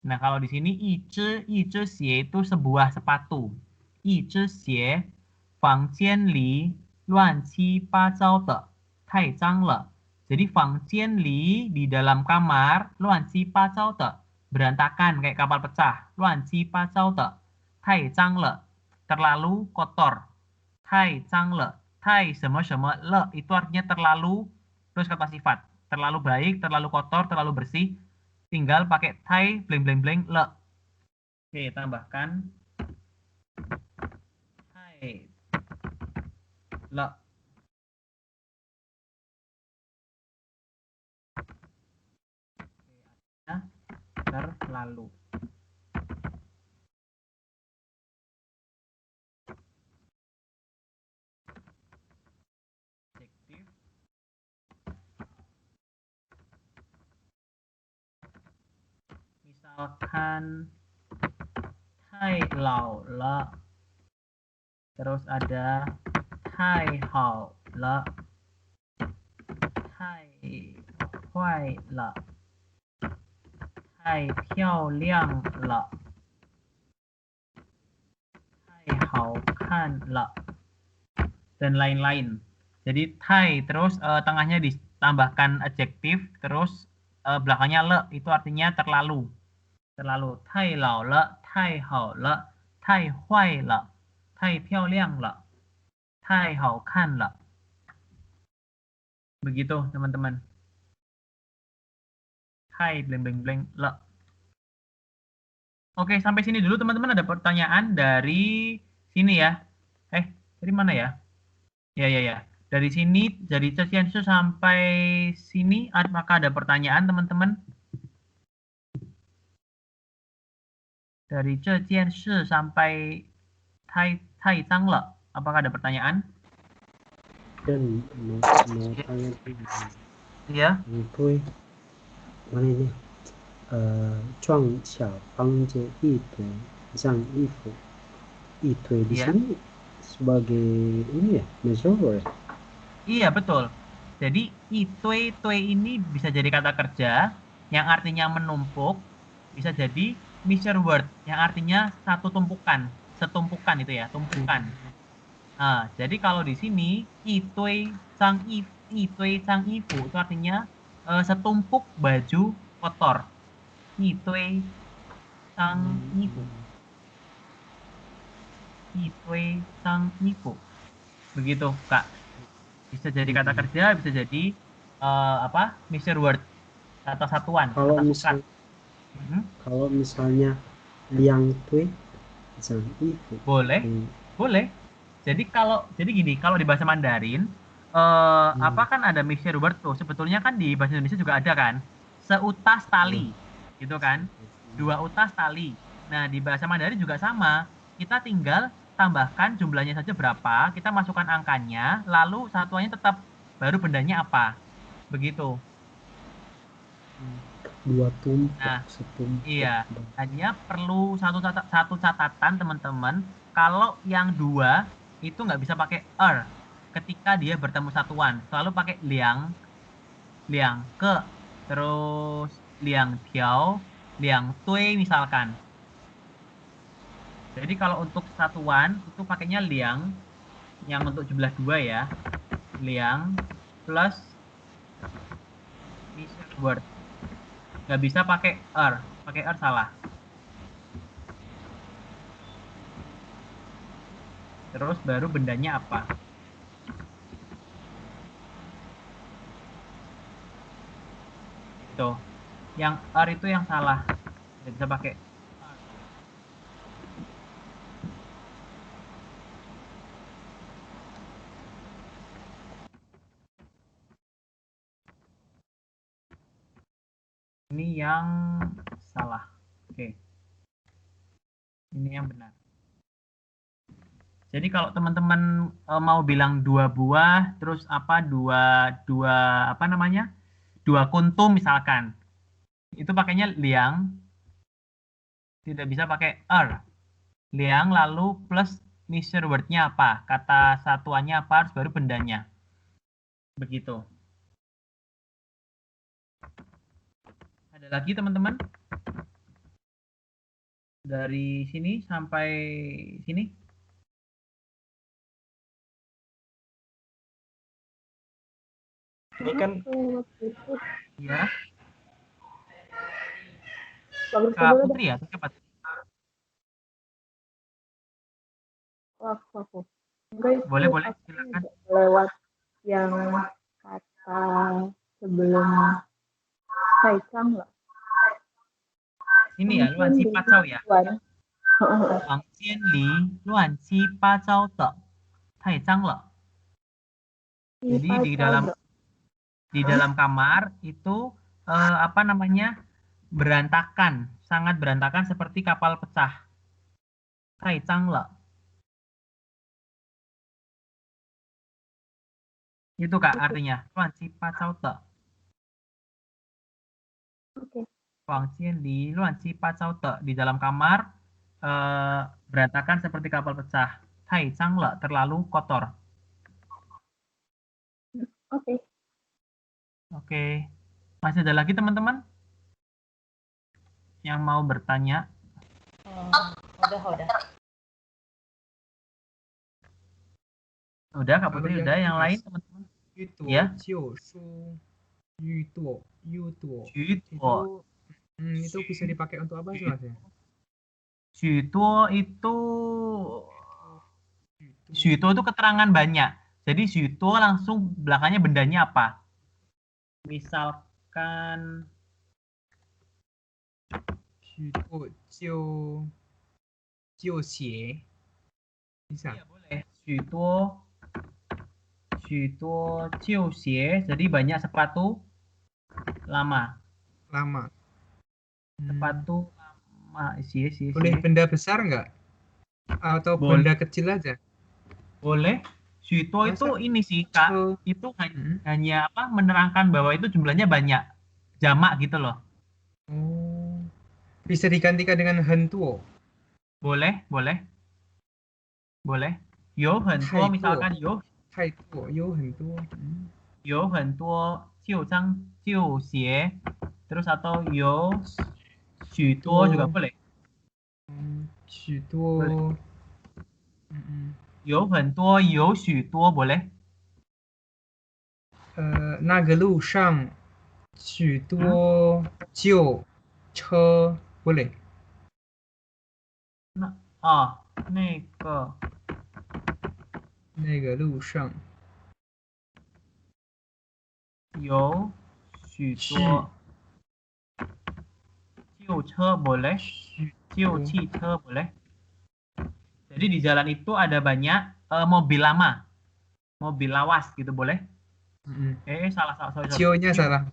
Nah, kalau di sini i zhi xie itu sebuah sepatu. I zhi xie, fang jian li, luan qi ba zhao de, tai zhang le. Jadi fang jian li di dalam kamar, luan qi ba zhao de, berantakan kayak kapal pecah. Luan qi ba zhao de, tai zhang le, terlalu kotor. Tai zhang le, tai semua le itu artinya terlalu, terus kata sifat. Terlalu baik, terlalu kotor, terlalu bersih. tinggal pakai thai blank blank blank le. Oke, tambahkan thai le. Terlalu. Adjektif. Misalkan Thai lao le. Terus ada Thai hao le. Thai huai le. Thai piao liang le. Thai hao kan le. Dan lain-lain. Jadi Thai terus tengahnya ditambahkan adjektif terus belakangnya le itu artinya terlalu. Terlalu. Thai lao le, Thai hao le, Thai huai le, Thai piao liang le, Thai hao kan le. Begitu teman-teman. Thai blank blank blank le. Oke, sampai sini dulu teman-teman. Ada pertanyaan dari sini ya. Dari mana ya? Ya. Dari sini, dari Ceciansu sampai sini, apakah ada pertanyaan teman-teman? Dari Ceciansu sampai Tai Tangle, apakah ada pertanyaan? Dan mau tanya Iya. Itu mana ini? 撞小房间一堆脏衣服，一堆di sini sebagai ini ya, measure ya? Iya, betul. Jadi itue ini bisa jadi kata kerja yang artinya menumpuk, bisa jadi measure word yang artinya satu tumpukan, setumpukan itu ya, tumpukan. Nah, jadi kalau di sini itue sang ifu itu artinya setumpuk baju kotor. Itue sang ifu. Itue sang ifu. Begitu, Kak. Bisa jadi kata kerja, bisa jadi measure word, kata satuan. Kalau misalnya liang tui sang ifu. Boleh. Jadi gini, kalau di bahasa Mandarin kan ada measure word tuh. Sebetulnya kan di bahasa Indonesia juga ada kan. Seutas tali. Gitu kan? 2 utas tali. Nah, di bahasa Mandarin juga sama. Kita tinggal tambahkan jumlahnya saja berapa, kita masukkan angkanya, lalu satuannya tetap, baru bendanya apa. Begitu. 2 tumpuk. Nah, iya. Hanya perlu satu catatan teman-teman, kalau yang 2 itu nggak bisa pakai er ketika dia bertemu satuan, selalu pakai liang ke, terus liang tiao, liang tui misalkan. Jadi kalau untuk satuan itu pakainya liang, yang untuk jumlah 2 ya, liang plus measure word. Nggak bisa pakai er salah. Terus baru bendanya apa? Itu. Yang er itu yang salah. Nggak bisa pakai. Ini yang salah. Oke. Ini yang benar. Jadi kalau teman-teman mau bilang 2 buah, terus dua kuntum misalkan, itu pakainya liang, tidak bisa pakai er. Liang lalu plus measure word-nya apa, kata satuannya apa, harus baru bendanya. Begitu. Ada lagi teman-teman? Dari sini sampai sini? Ini kan ya. Kak Putri ya, cepat. Aku. Boleh, silakan. Lewat yang kata sebelum Saicang lah. ini ya, luan qi pa cao ya. Wang jian li luan qi pa cao de, tai zhang le. Jadi di dalam kamar itu apa namanya? Berantakan, sangat berantakan seperti kapal pecah. Tai zhang le. Itu Kak artinya. Luan qi pa cao de. Oke. Wang jian li luan qi pa cao de, di dalam kamar berantakan seperti kapal pecah. Tai zhang le, terlalu kotor. Oke. Oke. Masih ada lagi teman-teman yang mau bertanya? Udah. Udah, Kak Putri, udah. Yang lain teman-teman? Ya. Yutuo. Itu bisa dipakai untuk apa sih Mas ya? Yutuo itu keterangan banyak. Jadi yutuo langsung belakangnya bendanya apa? Misalkan jiu xie. Bisa. Iya, boleh. Yutuo jiu xie, jadi banyak sepatu lama. Sepatu lama. Xie. Boleh benda besar nggak? Atau boleh. benda kecil aja? Boleh. Yutuo itu ini sih Kak, itu hanya apa? Menerangkan bahwa itu jumlahnya banyak. Jamak gitu loh. Oh. Bisa digantikan dengan hentuo. Boleh. Yo hentuo misalkan yo. Yo hentuo. Yo hentuo jiu zhang jiu xie. Terus atau yo yutuo juga boleh. Yutuo. Yo hentuo yo yutuo boleh. 那个路上许多旧车 boleh? 那个路上有许多旧车 boleh, 旧汽车 boleh. Jadi di jalan itu ada banyak mobil lama, mobil lawas gitu boleh. Salah. Cio-nya salah.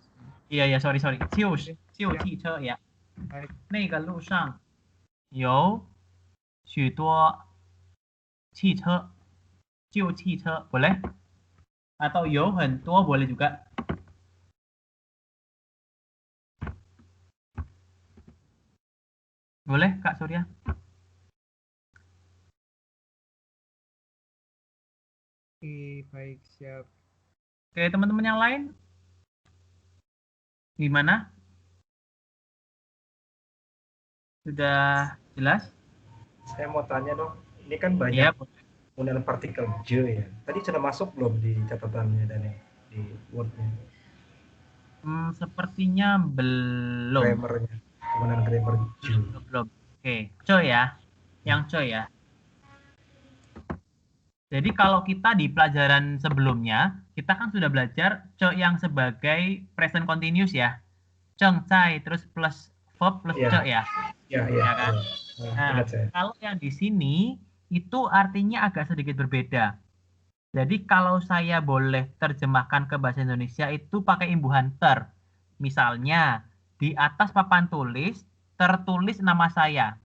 Iya, sorry. 旧汽车 ya. 那个路上有许多汽车 旧汽车 boleh. Atau 有很多 boleh juga. Boleh Kak Surya? Oke, baik, siap. Oke, teman-teman yang lain? Gimana? Sudah jelas? Saya mau tanya dong, ini kan banyak penggunaan partikel je ya. Tadi sudah masuk belum di catatannya dan di Word-nya? Sepertinya belum. Grammarnya, penggunaan grammar je. Belum. Oke, co ya. Yang co ya. Jadi kalau kita di pelajaran sebelumnya, kita kan sudah belajar co yang sebagai present continuous ya. Cheng cai terus plus verb plus co ya. Iya kan? Nah, kalau yang di sini itu artinya agak sedikit berbeda. Jadi kalau saya boleh terjemahkan ke bahasa Indonesia itu pakai imbuhan ter. Misalnya di atas papan tulis tertulis nama saya.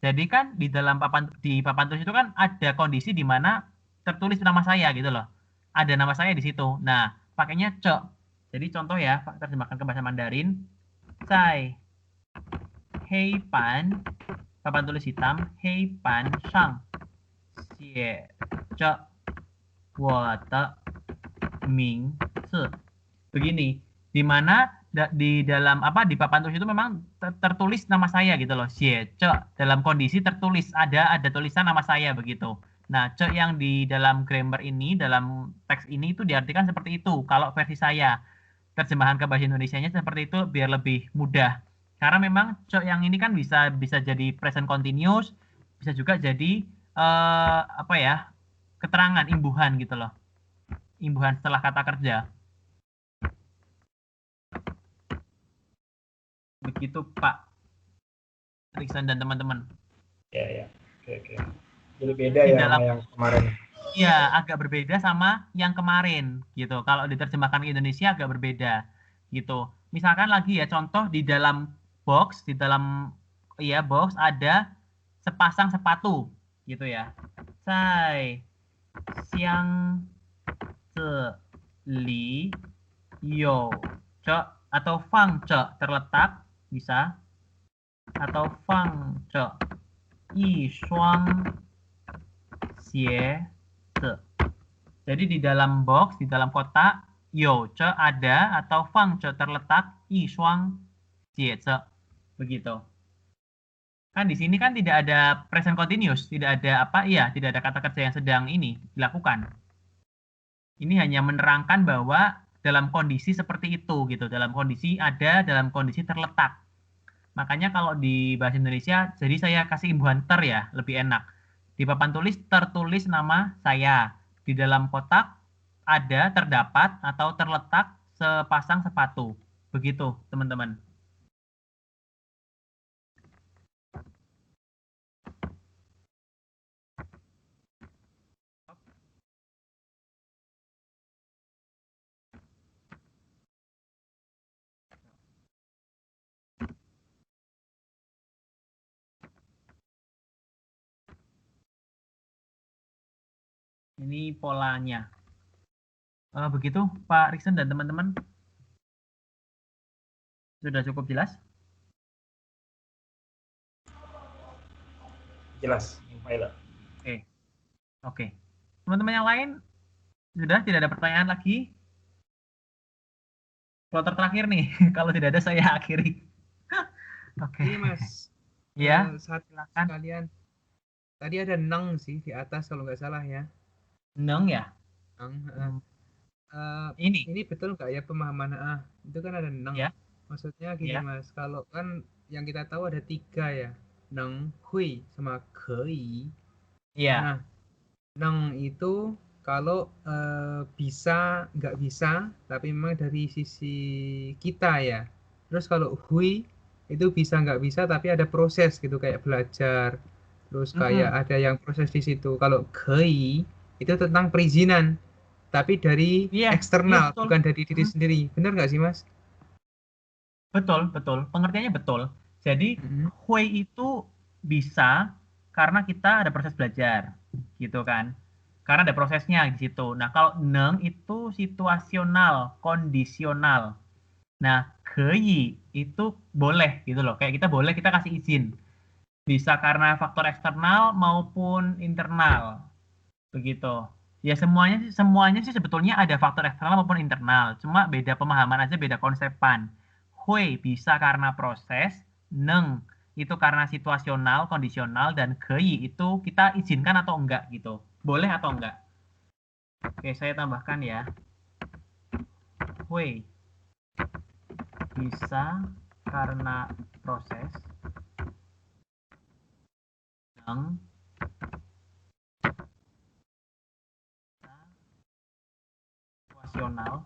Jadi kan di dalam papan tulis itu kan ada kondisi di mana tertulis nama saya gitu loh. Ada nama saya di situ. Nah, pakainya ce. Jadi contoh ya, terjemahkan ke bahasa Mandarin. Zai hei pan, papan tulis hitam, hei pan shang xie zhe wo de ming zi. Begini, di mana di dalam di papan tulis itu memang tertulis nama saya gitu loh, xie zhe, dalam kondisi tertulis ada tulisan nama saya begitu. Nah, ce yang di dalam grammar ini, dalam teks ini itu diartikan seperti itu. Kalau versi saya, terjemahan ke bahasa Indonesianya seperti itu biar lebih mudah. Karena memang ce yang ini kan bisa jadi present continuous, bisa juga jadi keterangan, imbuhan gitu loh. Imbuhan setelah kata kerja. Begitu, Pak. Rikson dan teman-teman. Ya. Oke. Jadi beda ya sama yang kemarin. Iya, agak berbeda sama yang kemarin gitu. Kalau diterjemahkan ke Indonesia agak berbeda gitu. Misalkan lagi ya contoh di dalam box ada sepasang sepatu gitu ya. Zai xiang ze li you ce atau fang ce terletak bisa, atau fang ce yi shuang xie ze. Jadi di dalam box, di dalam kotak, you ce ada atau fang ce terletak, yi shuang xie ze. Begitu. Kan di sini kan tidak ada present continuous, tidak ada tidak ada kata kerja yang sedang ini dilakukan. Ini hanya menerangkan bahwa dalam kondisi seperti itu gitu, dalam kondisi ada, dalam kondisi terletak. Makanya kalau di bahasa Indonesia, jadi saya kasih imbuhan ter ya, lebih enak. Di papan tulis tertulis nama saya. Di dalam kotak ada, terdapat, atau terletak sepasang sepatu. Begitu, teman-teman. Ini polanya. Begitu, Pak Rikson dan teman-teman. Sudah cukup jelas? Jelas, Oke. Teman-teman yang lain sudah tidak ada pertanyaan lagi? Kloter terakhir nih, kalau tidak ada saya akhiri. Oke. Ini Mas. Ya. Silakan. Sekalian. Tadi ada neng sih di atas kalau nggak salah ya. Neng ya? Neng. Ini betul nggak ya pemahaman itu kan ada neng. Ya. Maksudnya gini Mas, kalau kan yang kita tahu ada 3 ya, neng, hui, sama kei. Iya. Nah, neng itu kalau bisa nggak bisa, tapi memang dari sisi kita ya. Terus kalau hui itu bisa nggak bisa, tapi ada proses gitu kayak belajar. Terus kayak ada yang proses di situ. Kalau kei itu tentang perizinan, tapi dari eksternal, bukan dari diri sendiri. Benar nggak sih, Mas? Betul. Pengertiannya betul. Jadi, hui itu bisa karena kita ada proses belajar, gitu kan. Karena ada prosesnya di situ. Nah, kalau neng itu situasional, kondisional. Nah, keyi itu boleh gitu loh. Kayak kita boleh, kita kasih izin. Bisa karena faktor eksternal maupun internal. Begitu. Ya semuanya sih sebetulnya ada faktor eksternal maupun internal. Cuma beda pemahaman aja, beda konsepan. Hui bisa karena proses, neng itu karena situasional, kondisional, dan keyi itu kita izinkan atau enggak gitu. Boleh atau enggak. Oke, saya tambahkan ya. Hui bisa karena proses, neng situasional,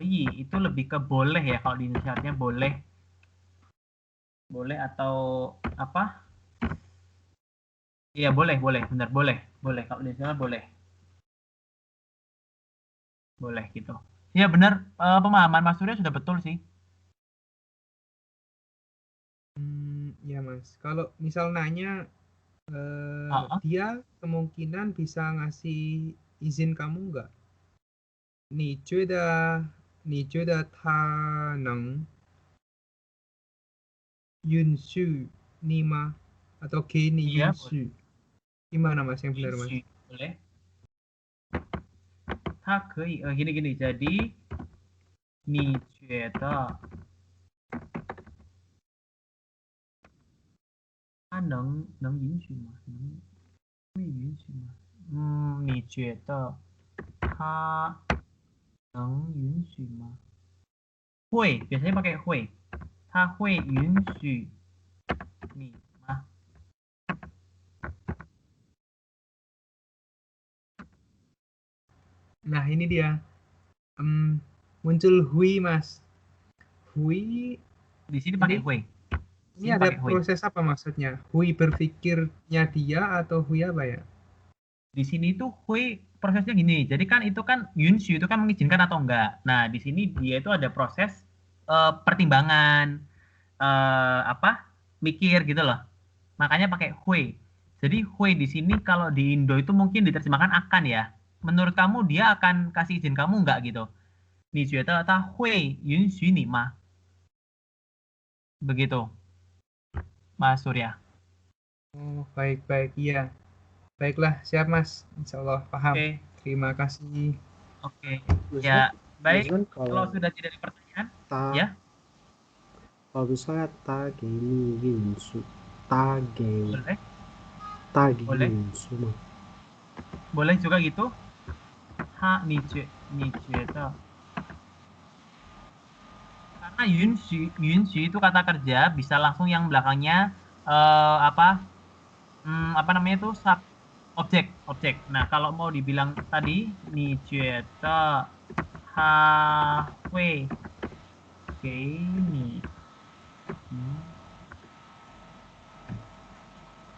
itu lebih ke boleh ya, kalau di Indonesia boleh atau apa? Iya boleh, benar boleh kalau di Indonesia boleh gitu. Iya benar, pemahaman Mas Surya sudah betul sih. Ya Mas, kalau misal nanya dia kemungkinan bisa ngasih izin kamu nggak? 你觉得他能允许你吗？ atau 给你允许？ Gimana Mas yang benar Mas? Boleh. 他可以 gini jadi 你觉得他能允许吗？会允许吗？你觉得他能允许吗？会 biasanya pakai 会，他会允许你吗？ Nah ini dia. muncul hui, Mas. Hui di sini pakai hui. Ini ada proses apa maksudnya? Hui berpikirnya dia atau hui apa ya? Di sini tuh hui prosesnya gini. Jadi kan itu kan Yunshu itu kan mengizinkan atau enggak. Nah, di sini dia itu ada proses pertimbangan mikir gitu loh. Makanya pakai hui. Jadi hui di sini kalau di Indo itu mungkin diterjemahkan akan ya. Menurut kamu dia akan kasih izin kamu enggak gitu? Ni jue de ta hui yunshu ni ma? Begitu. Mas Surya. Oh, baik-baik, iya. Baiklah, siap Mas. Insya Allah paham. Oke. Terima kasih. Oke. Ya, baik. Kalau sudah tidak ada pertanyaan, ya. Kalau misalnya tage ni yunsu, tage, Boleh. tage Boleh. yunsu mah. Boleh juga gitu. Ha ni jue de. Karena yunshu itu kata kerja bisa langsung yang belakangnya apa namanya itu objek. Nah, kalau mau dibilang tadi ni jue de ha hui ge ni.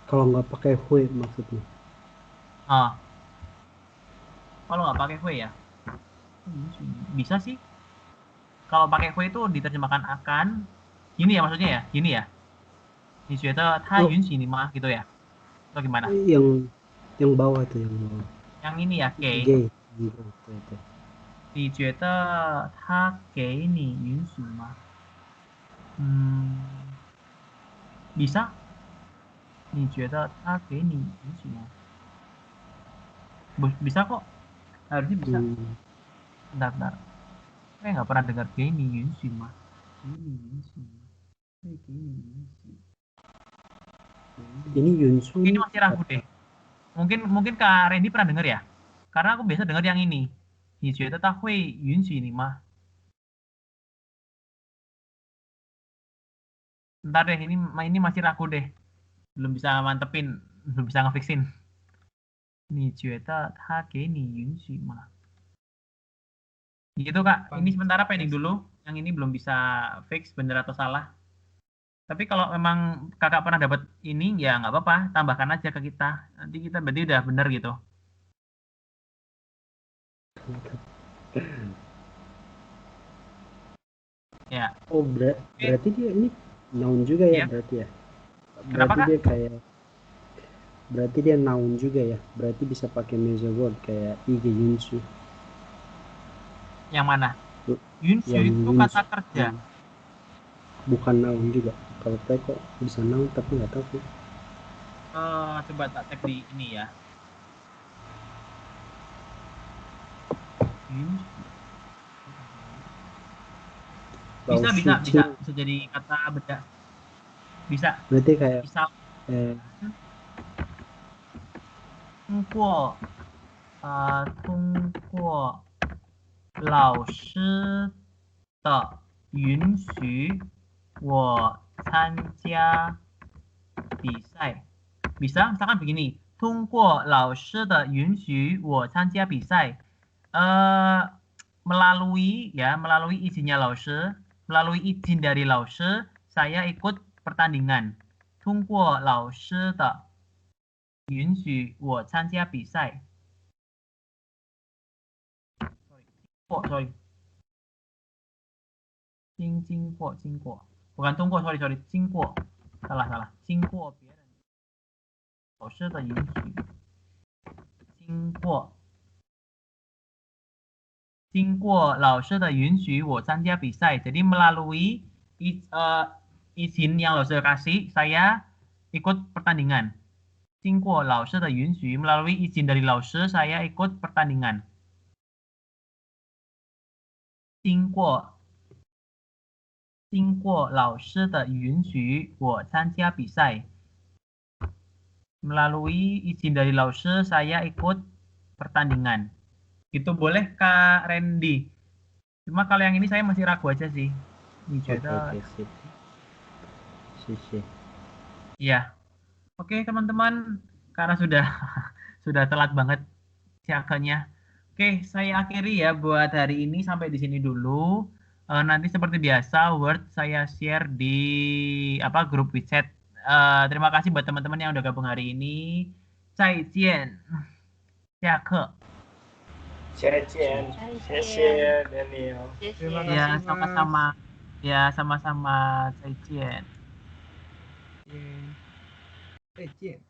Kalau nggak pakai hui maksudnya. Kalau nggak pakai hui ya bisa sih. Kalau pakai hui itu diterjemahkan akan gini ya maksudnya ya, gini ya. Ni jue de ta yunshi ni ma gitu ya. Atau gimana? Yang bawah itu yang bawah. Yang ini ya, ge. Gitu. 你觉得他给你允许吗？bisa？你觉得他给你允许吗？ bisa kok, harusnya bisa. Bentar. Saya nggak pernah dengar给你允许吗？给你允许吗？给你允许。 Ini yunsu. Ini masih ragu deh. Mungkin Kak Randy pernah dengar ya? Karena aku biasa dengar yang ini. 你觉得他会允许你吗？ Bentar deh, ini masih ragu deh. Belum bisa mantepin, belum bisa ngefixin. 你觉得他给你允许吗？ Gitu Kak, ini sementara pending dulu. Yang ini belum bisa fix bener atau salah. Tapi kalau memang kakak pernah dapat ini, ya nggak apa-apa, tambahkan aja ke kita. Nanti kita berarti udah bener gitu. Ya. Oh, berarti dia ini noun juga ya, berarti ya. Berarti dia kayak, berarti dia noun juga ya. Berarti bisa pakai measure word kayak ige yunsu. Yang mana? Yunsu itu kata kerja. Bukan noun juga. Kalau saya kok bisa noun tapi nggak tahu sih. Coba tak cek di ini ya. Bisa jadi kata beda. Bisa. Berarti kayak bisa. 通过老师的允许我参加比赛. Bisa misalkan begini, 通过老师的允许我参加比赛. Melalui izinnya 老师, melalui izin dari 老师, saya ikut pertandingan. 通过老师的允许我参加比赛. Sorry. 经过 bukan 通过 sorry 经过 salah 经过别人老师的允许 经过老师的允许我参加比赛. Jadi melalui izin yang 老师 kasih, saya ikut pertandingan. 经过老师的允许, melalui izin dari 老师, saya ikut pertandingan. 经过老师的允许我参加比赛. Melalui izin dari 老师, saya ikut pertandingan. Itu boleh Kak Randy. Cuma kalau yang ini saya masih ragu aja sih. Iya. Oke teman-teman, karena sudah telat banget siakannya. Oke, Oke, saya akhiri ya buat hari ini sampai di sini dulu. Nanti seperti biasa Word saya share di grup WeChat. Terima kasih buat teman-teman yang udah gabung hari ini. 再见，下课。再见，谢谢 Daniel. Terima kasih, Ya, Mas. sama-sama. Ya, sama-sama. 再见。再见。